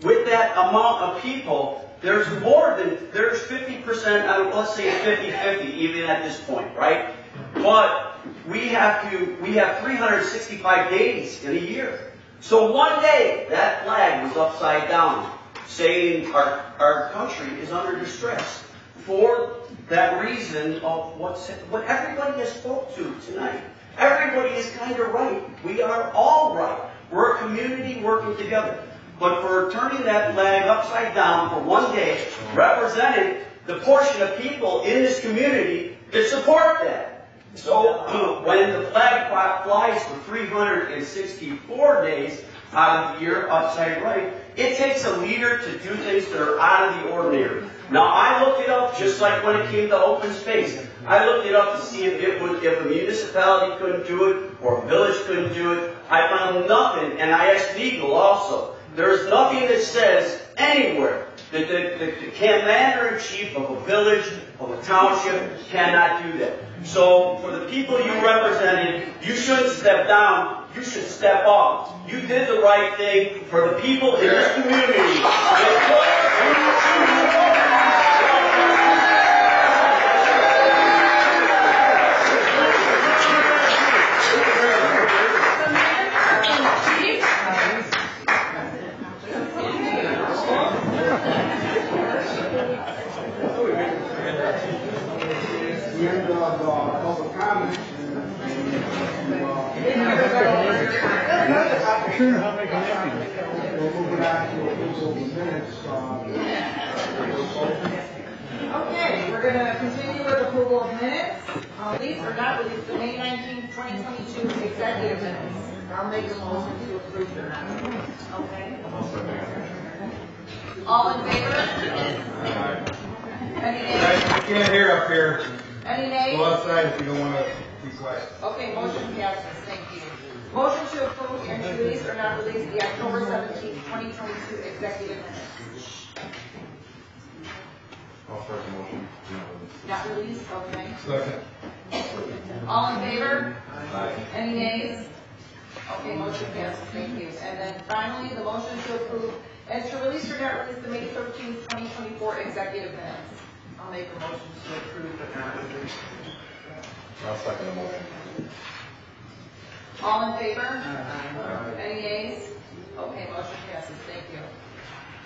With that amount of people, there's 50%, let's say 50-50 even at this point, right? But we have 365 days in a year. So one day, that flag was upside down, saying our country is under distress. For that reason of what everybody has spoke to tonight. Everybody is kind of right. We are all right. We're a community working together. But for turning that flag upside down for one day, representing the portion of people in this community that support that. So when the flag flies for 364 days out of the year upside right, it takes a leader to do things that are out of the ordinary. Now, I looked it up just like when it came to open space. I looked it up to see if a municipality couldn't do it or a village couldn't do it. I found nothing, and I asked legal also. There's nothing that says anywhere that the commander-in-chief of a village, of a township, cannot do that. So, for the people you represented, you shouldn't step down, you should step up. You did the right thing for the people in this community. We're moving on to approval of the minutes. Okay, we're gonna continue with approval of minutes. These are not released, the May 19th, 2022 executive minutes. I'll make a motion to approve them. Okay? All in favor? Any nays? I can't hear up here. Any nays? Go outside if you don't want to be quiet. Okay, motion passes, thank you. Motion to approve and to release or not release the October 17th, 2022 executive minutes. I'll start the motion. Not released, okay. Second. All in favor? Aye. Any nays? Okay, motion passes, thank you. And then finally, the motion to approve and to release or not release the May 13th, 2024 executive minutes. I'll make a motion to approve but not release. I'll second the motion. All in favor? Any nays? Okay, motion passes, thank you.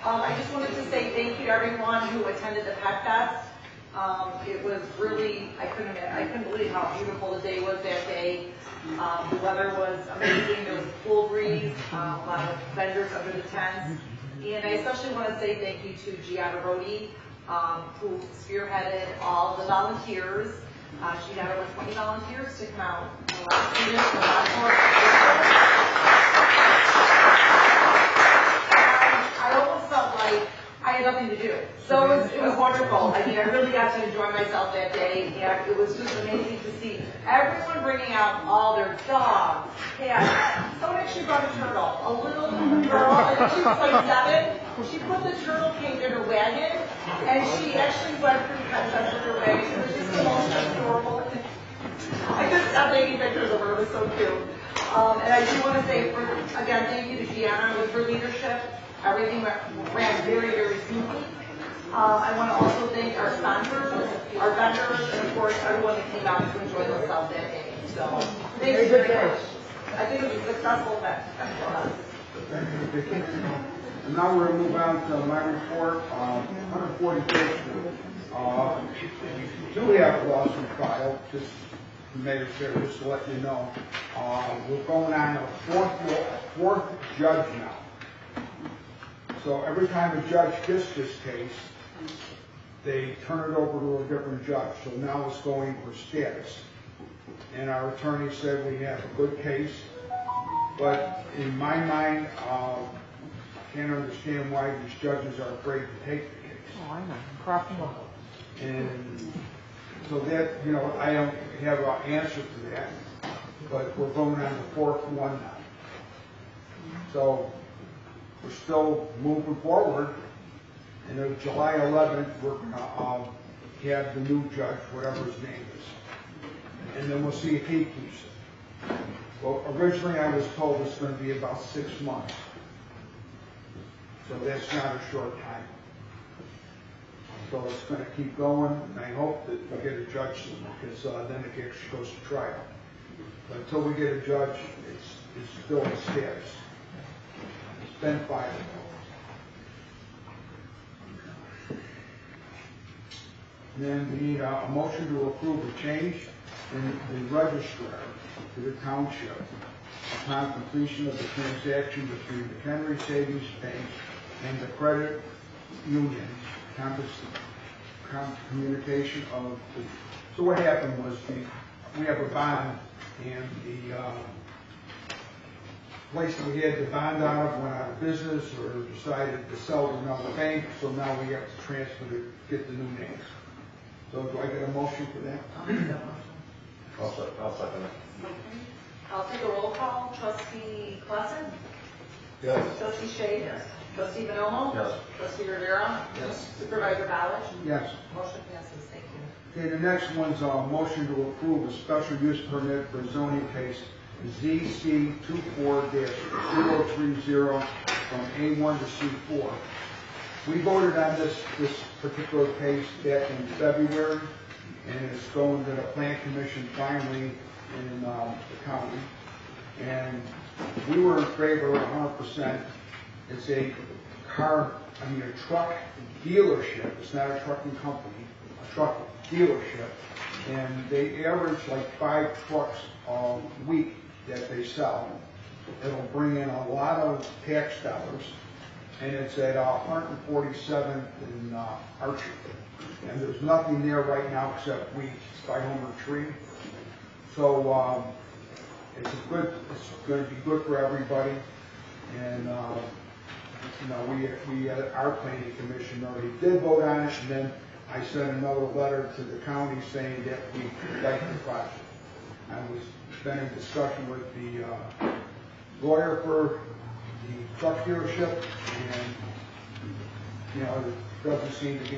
I just wanted to say thank you to everyone who attended the Pet Fest. It was really, I couldn't believe how beautiful the day was that day. The weather was amazing, there was a cool breeze, a lot of vendors under the tents. And I especially want to say thank you to Giada Rodi, who spearheaded all the volunteers. She got over 20 volunteers to come out. A lot of students, a lot more. I almost felt like I had nothing to do. So it was wonderful. I mean, I really got to enjoy myself that day, and it was just amazing to see everyone bringing out all their dogs, cats. Someone actually brought a turtle. A little girl, I think she was like 7. She put the turtle cage in her wagon, and she actually went through concepts with her wagon. It was just the most adorable. I couldn't stop taking pictures of her. It was so cute. And I do want to say, again, thank you to Gianna with her leadership. Everything ran very, very smoothly. I want to also thank our sponsors, our vendors, and of course everyone that came out to enjoy themselves that day. So thank you very much. I think it was a successful event for us. And now we're going to move on to my report on 143rd Street. We do have a lawsuit filed, just the mayor's here, just to let you know. We're going on a fourth judge now. So every time a judge gets this case, they turn it over to a different judge. So now it's going for status. And our attorney said we have a good case, but in my mind, I can't understand why these judges are afraid to take the case. Oh, I know. Crossing over. And so that, I don't have an answer to that, but we're going on the fourth one now. So we're still moving forward, and on July 11th, we're going to have the new judge, whatever his name is, and then we'll see if he keeps it. Well, originally I was told it's going to be about 6 months, so that's not a short time. So it's going to keep going, and I hope that we get a judge soon, because then it actually goes to trial. But until we get a judge, it's still in status. It's been filed. And then we need a motion to approve a change in the registrar to the township upon completion of the transaction between the Henry Savings Bank and the credit union. Communication of the, so what happened was we have a bond, and the place that we had the bond out of went out of business or decided to sell to another bank, so now we have to transfer to get the new names. So do I get a motion for that? I'll second it. I'll take a roll call. Trustee Clausen? Yes. Trustee Shea? Yes. Trustee Bonomo? Yes. Trustee Rivera? Yes. Supervisor Ballard? Yes. Motion passes, thank you. Okay, the next one's a motion to approve a special use permit for zoning case ZC 24-030 from A1 to C4. We voted on this particular case back in February, and it's going to the Plan Commission finally in the county. And we were in favor 100%. It's a truck dealership. It's not a trucking company, a truck dealership. And they average like 5 trucks a week that they sell. It'll bring in a lot of tax dollars, and it's at 147th in Archer. And there's nothing there right now except weeds by Homer Tree. So it's going to be good for everybody. And you know, we our planning commission already did vote on it, and then I sent another letter to the county saying that we like the project. I was been in discussion with the lawyer for the truck dealership, and you know, there doesn't seem to be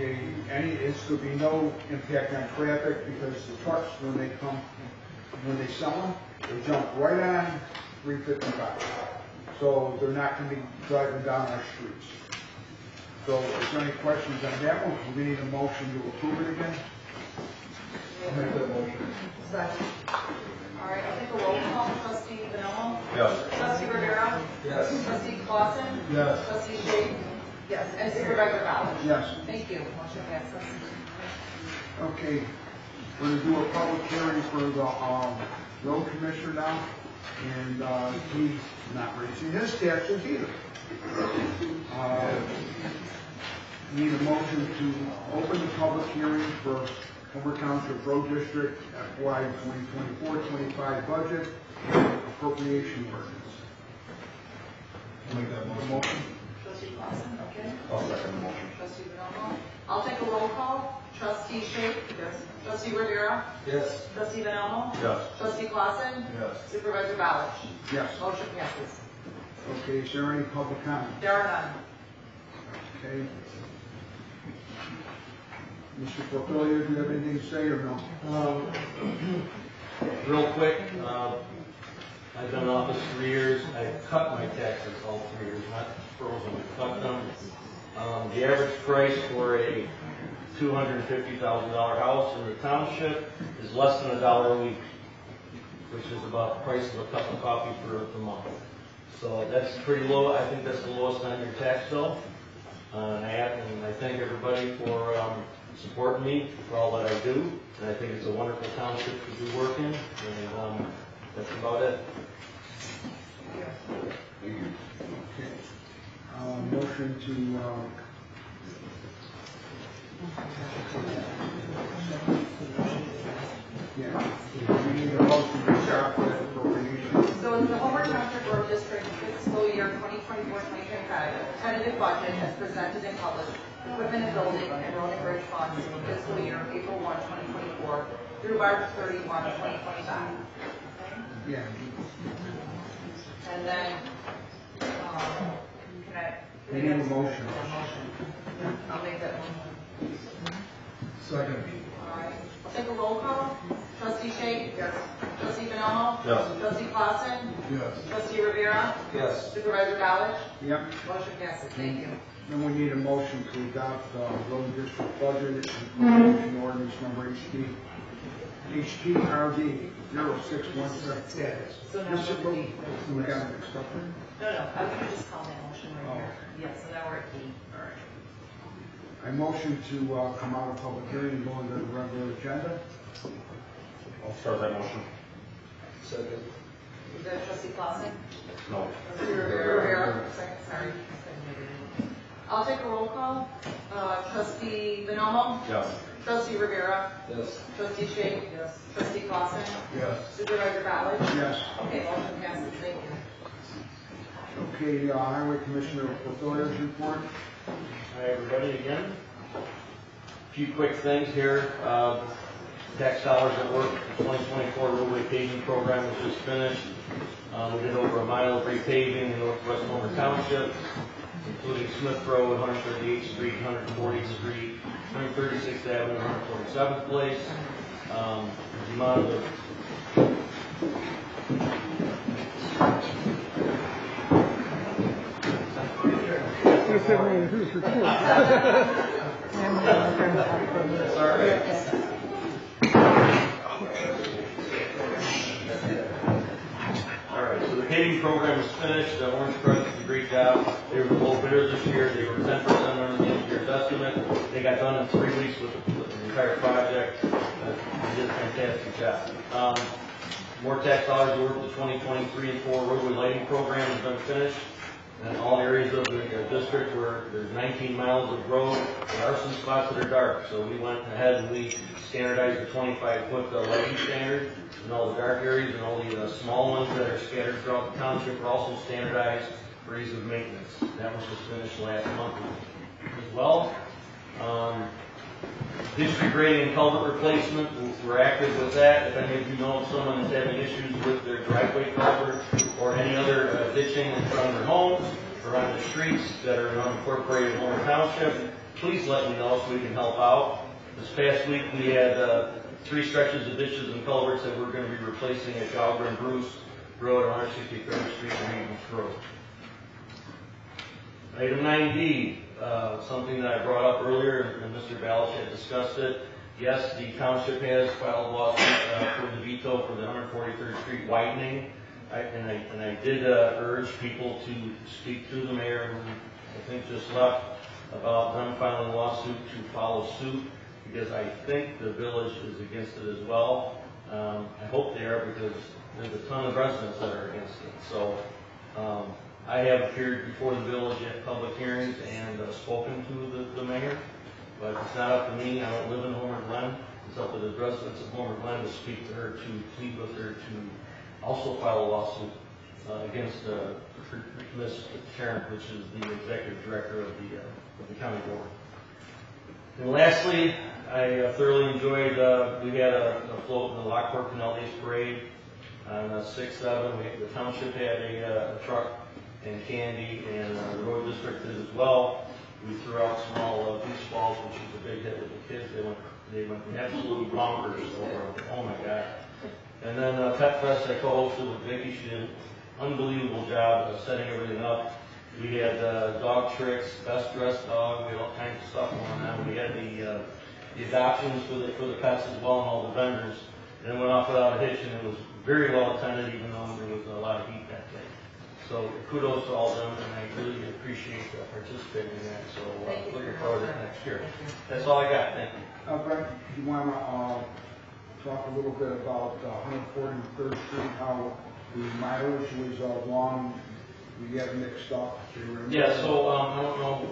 it's going to be no impact on traffic because the trucks, when they sell them, they jump right on 355. So they're not going to be driving down our streets. So is there any questions on that one? We need a motion to approve it again. I'll make that motion. Second. All right, I'll take a roll call. Trustee Vanilla? Yes. Trustee Rivera? Yes. Trustee Clausen? Yes. Trustee Shake? Yes. And Supervisor Ballard? Yes. Thank you. Motion passes. Okay, we're going to do a public hearing for the road commissioner now, and he's not raising his taxes either. Need a motion to open the public hearing for Homer Township Road District FY 2024-25 budget and appropriation ordinance. I'll make that Motion. Trustee Clausen, okay. I'll second the motion. Trustee Vanilla? I'll take a roll call. Trustee Shake? Yes. Trustee Rivera? Yes. Trustee Vanilla? Yes. Trustee Clausen? Yes. Supervisor Ballard? Yes. Motion passes. Okay, is there any public comment? There are none. Okay. Mr. Portfolio, do you have anything to say or no? Real quick, I've been in office 3 years. I've cut my taxes all 3 years, not frozen, cut them. The average price for a $250,000 house in the township is less than $1 a week, which is about the price of a cup of coffee per month. So that's pretty low. I think that's the lowest on your tax bill. And I thank everybody for supporting me for all that I do. And I think it's a wonderful township to be working. And that's about it. Okay. Motion to we need a motion to adopt that appropriation. So in the Homer Township Road District fiscal year 2024-2025, tentative budget as presented and published, equipment and building and road and bridge funds for fiscal year April 1, 2024 through March 31, 2025. Yeah. And then, We need a motion. I'll make that motion. Second. All right. I'll take a roll call. Trustee Shake? Yes. Trustee Vanilla? Yes. Trustee Clausen? Yes. Trustee Rivera? Yes. Supervisor Ballard? Yep. Motion passes. Thank you. Then we need a motion to adopt the road district budget and appropriation ordinance number HTRD 0617. So now we're at D. We got it mixed up. No, I was gonna just call that motion right here. Yeah, so now we're at D. All right. I motion to come out of public hearing and go into the regular agenda. I'll start that motion. Second. Is that Trustee Clausen? No. Trustee Rivera? Second, sorry. I'll take a roll call. Trustee Vanilla? Yes. Trustee Rivera? Yes. Trustee Shake? Yes. Trustee Clausen? Yes. Supervisor Ballard? Yes. Okay, motion passes. Thank you. Okay, Highway Commissioner Portfolio's report. Hi, everybody, again. A few quick things here. Tax dollars at work, the 2024 roadway paving program was just finished. We did over a mile of repaving in northwest Homer Township, including Smith Road, 138th Street, 140th Street, 136th Avenue, 147th Place. The amount of Sorry. All right, so the paving program is finished. Orange Crush did a great job. They were the low bidders this year. They were 10% under the engineer's estimate. They got done in 3 weeks with the entire project. They did a fantastic job. More tax dollars worth the 2023 and 4 roadway lighting program has been finished. And all areas of the district where there's 19 miles of road, there are some spots that are dark. So we went ahead and we standardized the 25-foot lighting standard in all the dark areas, and all the small ones that are scattered throughout the township are also standardized for ease of maintenance. That was just finished last month as well. District grading and culvert replacement, we're active with that. If any of you know of someone that's having issues with their driveway culvert or any other ditching in front of their homes or on the streets that are unincorporated in Homer Township, please let me know so we can help out. This past week we had 3 stretches of ditches and culverts that we're going to be replacing at Gallagher and Bruce Road on 163rd Street and Maintenance Road. Item 9D, something that I brought up earlier, and Mr. Balch had discussed it. Yes, the township has filed a lawsuit for the veto for the 143rd Street widening. I did urge people to speak to the mayor, who I think just left, about them filing a lawsuit to follow suit, because I think the village is against it as well. I hope they are, because there's a ton of residents that are against it. So I have appeared before the village at public hearings and spoken to the mayor, but it's not up to me. I don't live in Homer Glen. It's up to the residents of Homer Glen to speak to her, to plead with her to also file a lawsuit against Ms. Tarrant, which is the executive director of the county board. And lastly, I thoroughly enjoyed, we had a float in the Lockport Canal Days Parade on 6/7. The township had a truck and candy, and the road district did as well. We threw out small beach balls, which was a big hit with the kids. They went absolutely bonkers over. Oh my God! And then Pet Fest, I co-hosted with Vicki. She did an unbelievable job of setting everything up. We had dog tricks, best dressed dog. We had all kinds of stuff going on. We had the adoptions for the pets as well, and all the vendors. And it went off without a hitch, and it was very well attended, even though there was a lot of heat that day. So kudos to all of them, and I really appreciate participating in that. So looking forward to that next year. That's all I got. Thank you. Brent, do you want to talk a little bit about 143rd Street, how the mileage was long, we got mixed up? Yeah, so I don't know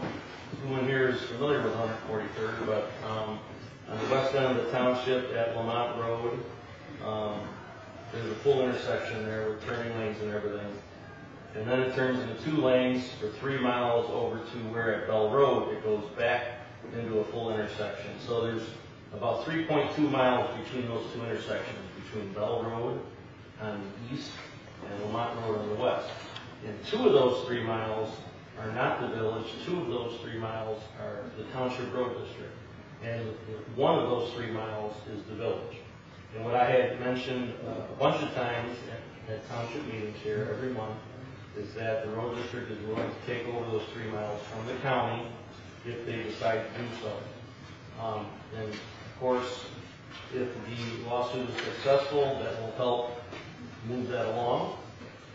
who in here is familiar with 143rd, but on the west end of the township at Lamont Road, there's a full intersection there with turning lanes and everything. And then it turns into 2 lanes for 3 miles over to where at Bell Road it goes back into a full intersection. So there's about 3.2 miles between those 2 intersections, between Bell Road on the east and Lamont Road on the west. And 2 of those 3 miles are not the village. 2 of those 3 miles are the township road district. And 1 of those 3 miles is the village. And what I had mentioned a bunch of times at township meetings here every month is that the road district is willing to take over those 3 miles from the county if they decide to do so. And of course, if the lawsuit is successful, that will help move that along.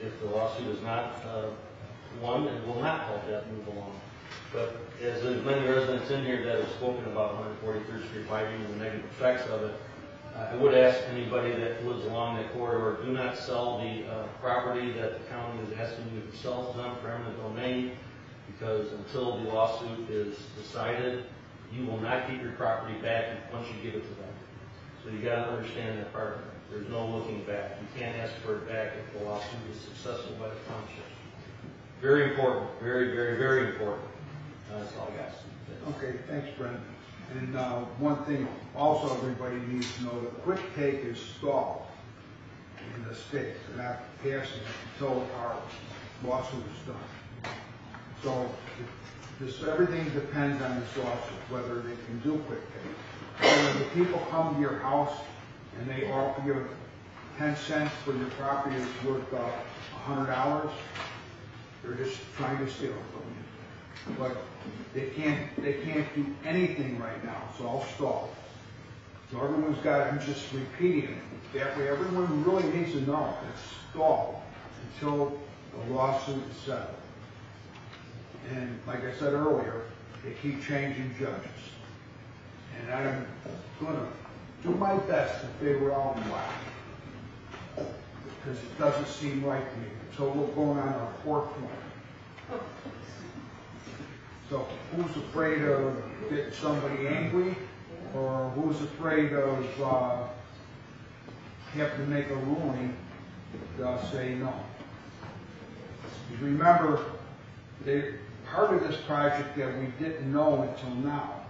If the lawsuit is not won, it will not help that move along. But as there's many residents in here that have spoken about 143rd Street widening and the negative effects of it, I would ask anybody that lives along that corridor, do not sell the property that the county is asking you to sell to them for eminent domain, because until the lawsuit is decided, you will not get your property back once you give it to them. So you got to understand that part of it. There's no looking back. You can't ask for it back if the lawsuit is successful by the township. Very important. Very, very, very important. That's all I got. Okay, thanks, Brent. And one thing also everybody needs to know, that quick take is stalled in the state. They're not passing it until our lawsuit is done. So everything depends on this lawsuit, whether they can do quick take. So when the people come to your house and they offer you 10 cents for your property that's worth $100, they're just trying to steal it from you. But they can't do anything right now, so I'll stall. So everyone's got, I'm just repeating it. That way everyone really needs to know it's stalled until the lawsuit is settled. And like I said earlier, they keep changing judges. And I'm going to do my best to figure out why. because it doesn't seem right to me. So we're going on our fourth one. So who's afraid of getting somebody angry, or who's afraid of having to make a ruling to say no? Remember, part of this project that we didn't know until now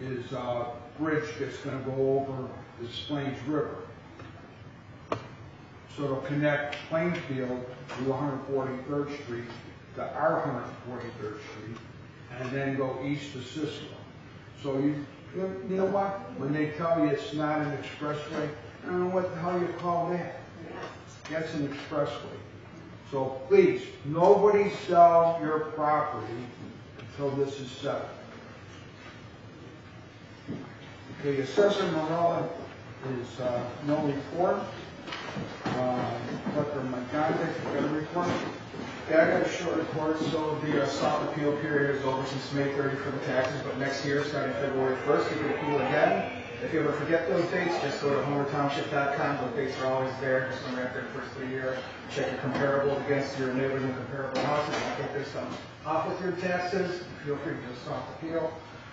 is a bridge that's going to go over the Plains River. So it'll connect Plainfield to 143rd Street to our 143rd Street, and then go east to Cicero. So you know what? When they tell you it's not an expressway, I don't know what the hell you call that. That's an expressway. So please, nobody sell your property until this is settled. Okay, Assessor Morella is no report. Dr. McGonigal, you got a report? Yeah, I got a short report. So the soft appeal period is over since May 30 for the taxes, but next year, starting February 1st, you can appeal again. If you ever forget those dates, just go to homertownship.com. Those dates are always there. Just remember after the first 3 years, check your comparables against your neighbors and comparable houses. If you think there's something off with your taxes, feel free to just soft appeal.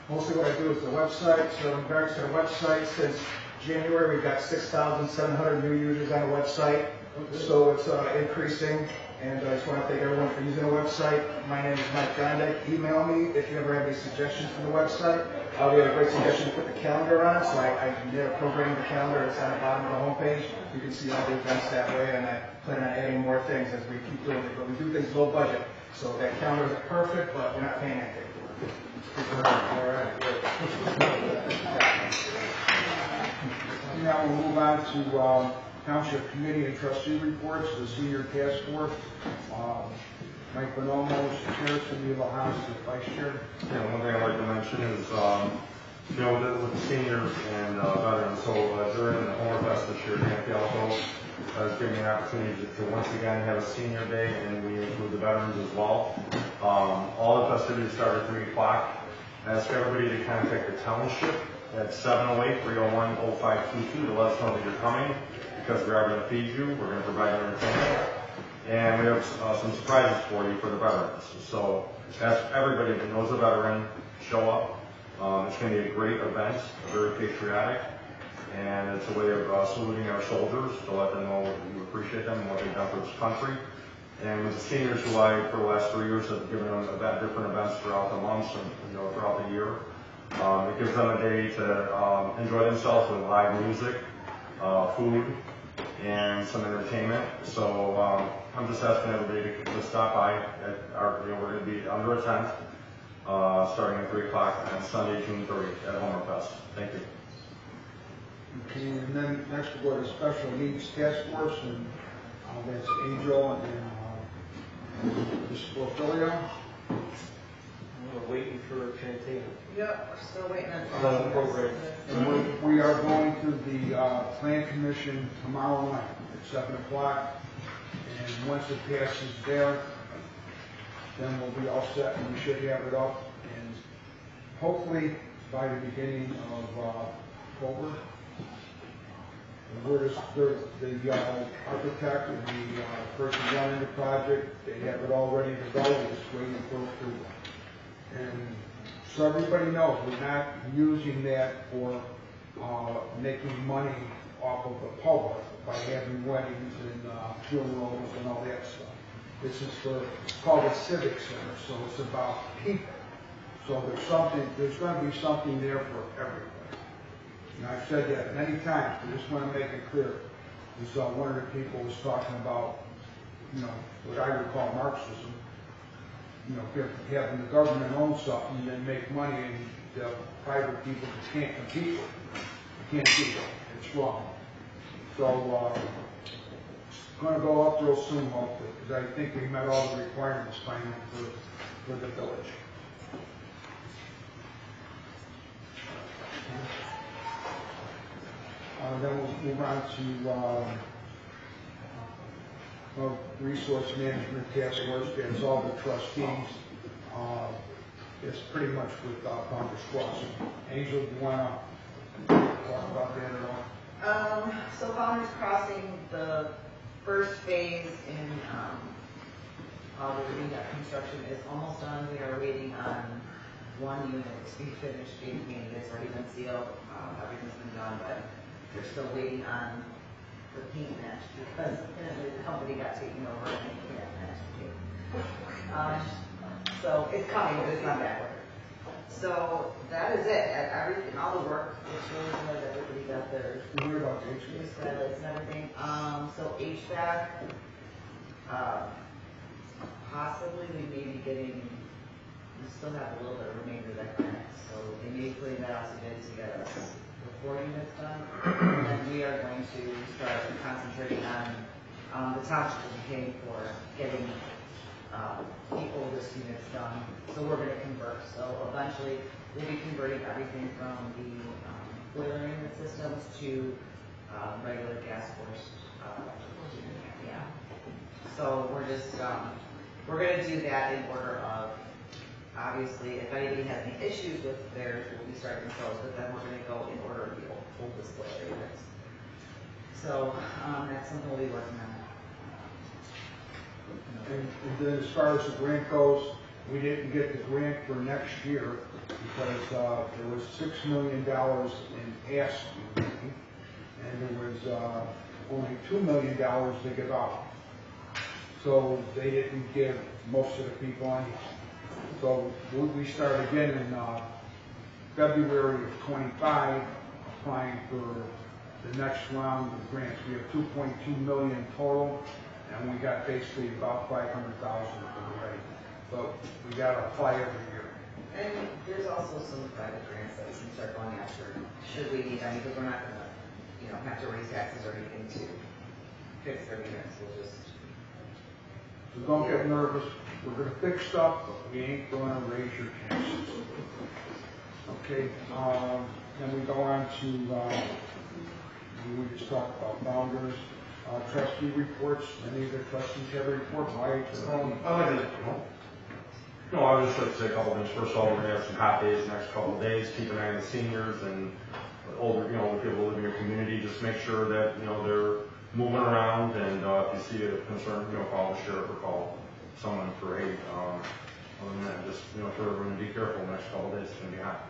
Mostly what I do is the website. So in regards to the website, since January, we've got 6,700 new users on the website. So it's increasing. And I just want to thank everyone for using the website. My name is Mike Gondek. Email me if you ever have any suggestions for the website. We had a great suggestion to put the calendar on, so I did a program the calendar. It's on the bottom of the homepage. You can see all the events that way, and I plan on adding more things as we keep doing it. But we do things low budget, so that calendar is perfect, but we're not paying anything for it. All right. Now we'll move on to Township Committee and Trustee reports. The Senior Task Force, Mike Bonomo is the chair, Cindy Lahans is the vice chair. Yeah, one thing I'd like to mention is, with the seniors and veterans, so during the Homer Fest this year, Dan Fialco has given me an opportunity to once again have a senior day, and we include the veterans as well. All the festivities start at 3 o'clock. I ask everybody to contact the township at 708-301-0522 to let us know that you're coming, because we are going to feed you, we're going to provide entertainment, and we have some surprises for you for the veterans. So ask everybody that knows a veteran, show up. It's going to be a great event, very patriotic, and it's a way of saluting our soldiers to let them know we appreciate them and what they've done for this country. And with the seniors who I, for the last 3 years, have given them different events throughout the months and throughout the year, it gives them a day to enjoy themselves with live music, food, and some entertainment. So I'm just asking everybody to stop by. We're going to be under a tent starting at 3 o'clock on Sunday, June 30th at Homer Fest. Thank you. Okay, and then next we'll go to Special Needs Task Force, and that's Angel and Ms. Porfirio. We're waiting for Chantel. Yep, we're still waiting on. On the program. And we are going to the Plan Commission tomorrow night at 7 o'clock. And once it passes there, then we'll be all set and we should have it up. And hopefully by the beginning of October. The architect and the person running the project, they have it all ready to go. We're just waiting for approval. And so everybody knows we're not using that for making money off of the public by having weddings and funerals and all that stuff. This is it's called a civic center, so it's about people. So there's going to be something there for everybody. And I've said that many times, I just want to make it clear. One of the people was talking about, what I would call Marxism. Having the government own something and then make money, and the private people just can't compete with it. You can't do that. It's wrong. So it's going to go up real soon, hopefully, because I think we met all the requirements finally for the village. Then we'll move on to Resource Management Task Force. That's all the trustees. It's pretty much with Founders Crossing. Angel, do you want to talk about that at all? So Founders Crossing, the first phase in, all the rehab construction is almost done. We are waiting on one unit to be finished being painted. It's already been sealed, everything's been done, but they're still waiting on the paint match because apparently the company got taken over and they can't match the paint. So it's coming, but it's not that way. So that is it. Everything, all the work, it's really good. Everybody got their What about HVAC? new skylights and everything. So HVAC, possibly we may be getting, we still have a little bit of remainder of that grant. So they may be putting that out to get us the 4 units done. And then we are going to start concentrating on the township will be paying for getting the oldest units done. So we're going to convert. So eventually we'll be converting everything from the boiler unit systems to regular gas force. Yeah. So we're just we're going to do that in order of, obviously, if anybody has any issues with theirs, we'll be starting those. But then we're going to go in order of the oldest boiler units. So that's something we'll be working on. And then as far as the grant goes, we didn't get the grant for next year because there was $6 million in ask money, and there was only $2 million to give out. So they didn't give most of the people any. So we start again in February of 25, applying for the next round of grants. We have 2.2 million total, and we got basically about 500,000 already. But we got to apply every year. And there's also some private grants that we can start going after, should we need them, because we're not going to, have to raise taxes or anything to fix their units. We'll just. So don't get nervous. We're going to fix stuff, but we ain't going to raise your taxes. Okay. Then we go on to we just talked about founders. Trustee reports. Any of the trustees have a report? I would just like to say a couple things. First of all, we're going to have some hot days the next couple of days. Keep an eye on the seniors and older, the people who live in your community. Just make sure that, they're moving around, and if you see a concern, call the sheriff or call someone for aid. Other than that, just, for everyone to be careful the next couple of days. It's going to be hot.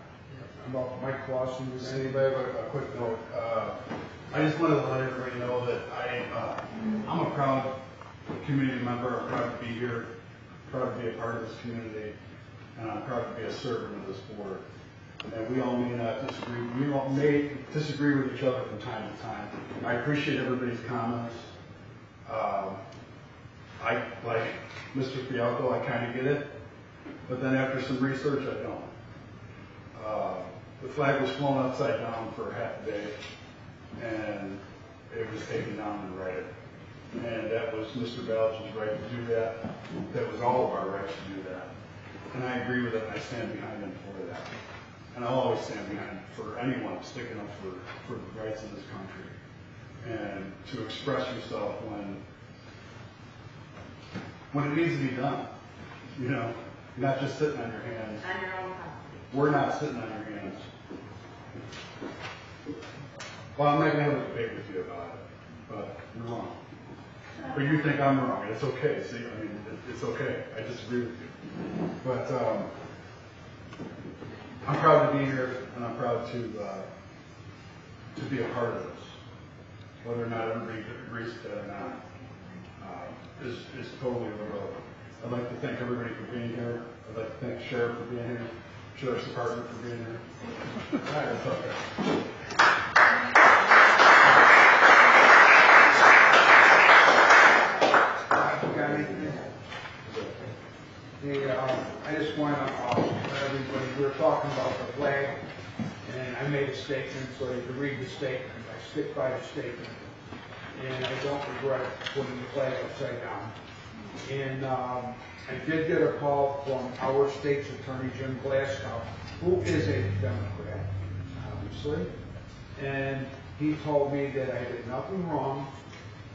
About Mike Clausen, does anybody have a quick note? I just wanted to let everybody know that I'm a proud community member. I'm proud to be here, proud to be a part of this community, and I'm proud to be a servant of this board. And we all may not disagree. We all may disagree with each other from time to time. I appreciate everybody's comments. Like Mr. Fialco, I kind of get it, but then after some research, I don't. The flag was flown upside down for half a day, and it was taken down and righted. And that was Mr. Balch's right to do that. That was all of our rights to do that. And I agree with it, and I stand behind him for that. And I'll always stand behind for anyone sticking up for the rights of this country. And to express yourself when it needs to be done. You're not just sitting on your hands. On your own house. We're not sitting on your hands. Well, I'm not going to have a debate with you about it, but you're wrong. But you think I'm wrong, and it's okay. See, it's okay. I disagree with you. But I'm proud to be here, and I'm proud to be a part of this. Whether or not everybody agrees with that or not is totally irrelevant. I'd like to thank everybody for being here. I'd like to thank the sheriff for being here, sheriff's department for being here. All right, that's okay. I just want to let everybody, we were talking about the flag, and I made a statement, so you can read the statement. I stick by the statement, and I don't regret putting the flag upside down. And I did get a call from our state's attorney, Jim Glasgow, who is a Democrat, obviously, and he told me that I did nothing wrong,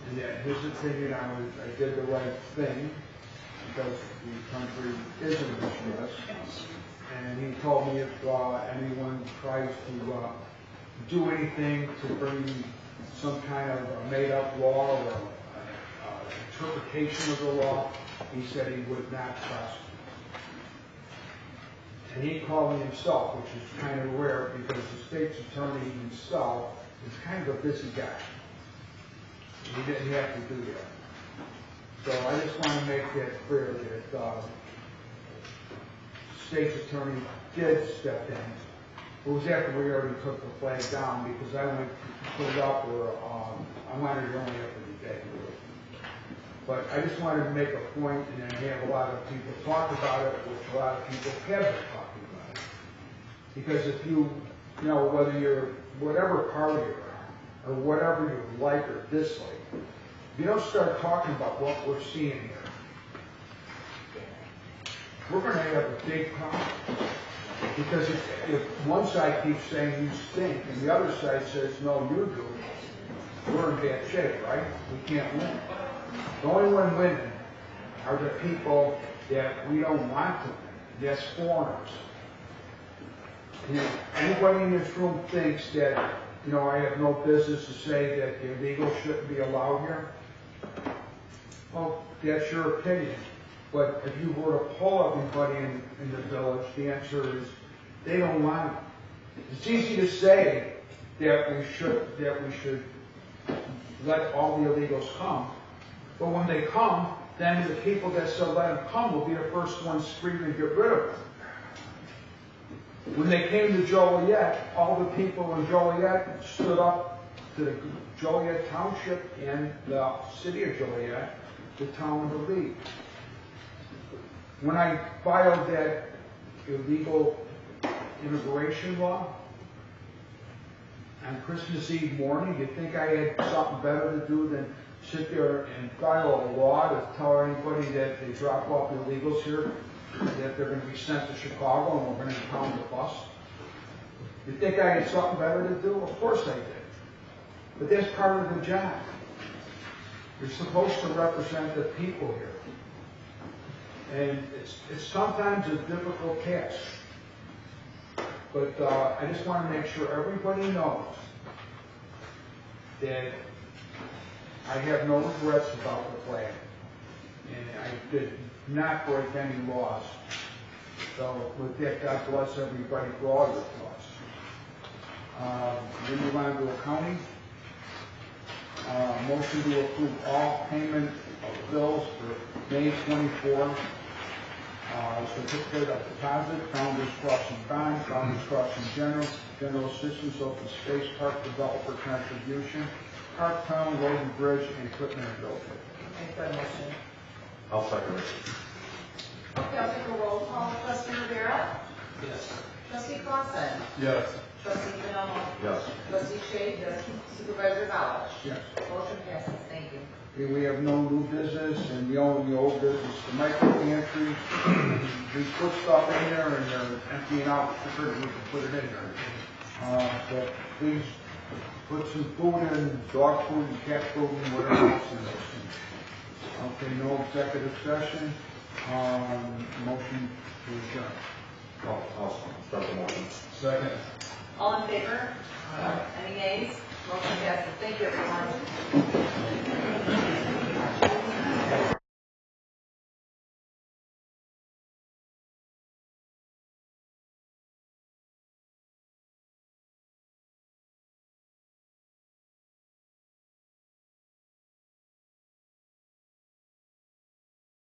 and that his opinion I did the right thing, because the country is in distress. And he told me if anyone tries to do anything to bring some kind of a made-up law or interpretation of the law, he said he would not prosecute. And he called me himself, which is kind of rare because the state's attorney himself is kind of a busy guy. He didn't have to do that. So I just want to make that clear that the state's attorney did step in. It was after we already took the flag down because I went to put it up or I wanted it only after the day. But I just wanted to make a point and then have a lot of people talk about it, which a lot of people have been talking about it. Because if you know, whether you're whatever party you are, or whatever you like or dislike, if you don't start talking about what we're seeing here, we're going to have a big problem. Because if one side keeps saying you stink and the other side says no, you do, we're in bad shape, right? We can't win. The only one winning are the people that we don't want to win. That's foreigners. And if anybody in this room thinks that, I have no business to say that the illegal shouldn't be allowed here, well, that's your opinion. But if you were to poll everybody in the village, the answer is they don't want it. It's easy to say that we should let all the illegals come, but when they come, then the people that still let them come will be the first ones screaming to get rid of them. When they came to Joliet, all the people in Joliet stood up to the Joliet Township and the city of Joliet, the town of the League. When I filed that illegal immigration law on Christmas Eve morning, you think I had something better to do than sit there and file a law to tell anybody that they drop off illegals here, that they're going to be sent to Chicago and we're going to pound the bus? You think I had something better to do? Of course I did. But that's part of the job. You're supposed to represent the people here. And it's sometimes a difficult task. But I just want to make sure everybody knows that I have no regrets about the flag. And I did not break any laws. So with that, God bless everybody for all your thoughts. We move on to accounting. Motion to approve all payment of bills for May 24. Certificate of deposit, Founders Crossing Bond, Founders Crossing General Assistance, Open Space Park Developer Contribution, Parktown, Road and Bridge, and Equipment and Building. Make that motion. I'll second it. Okay, I'll take a roll call. Trustee Rivera? Yes. Trustee Clausen? Yes. Trustee Penomo? Yes. Trustee Shea? Yes. Supervisor College? Yes. Motion passes. Thank you. Okay, we have no new business, and the only old business, the micro pantry. We put stuff in there, and they're emptying out quicker than we can put it in there. So please put some food in, dog food and cat food and whatever else in those things. Okay, no executive session. Motion to adjourn. I'll start the motion. Second. All in favor? Any nays? Motion passes. Thank you, everyone.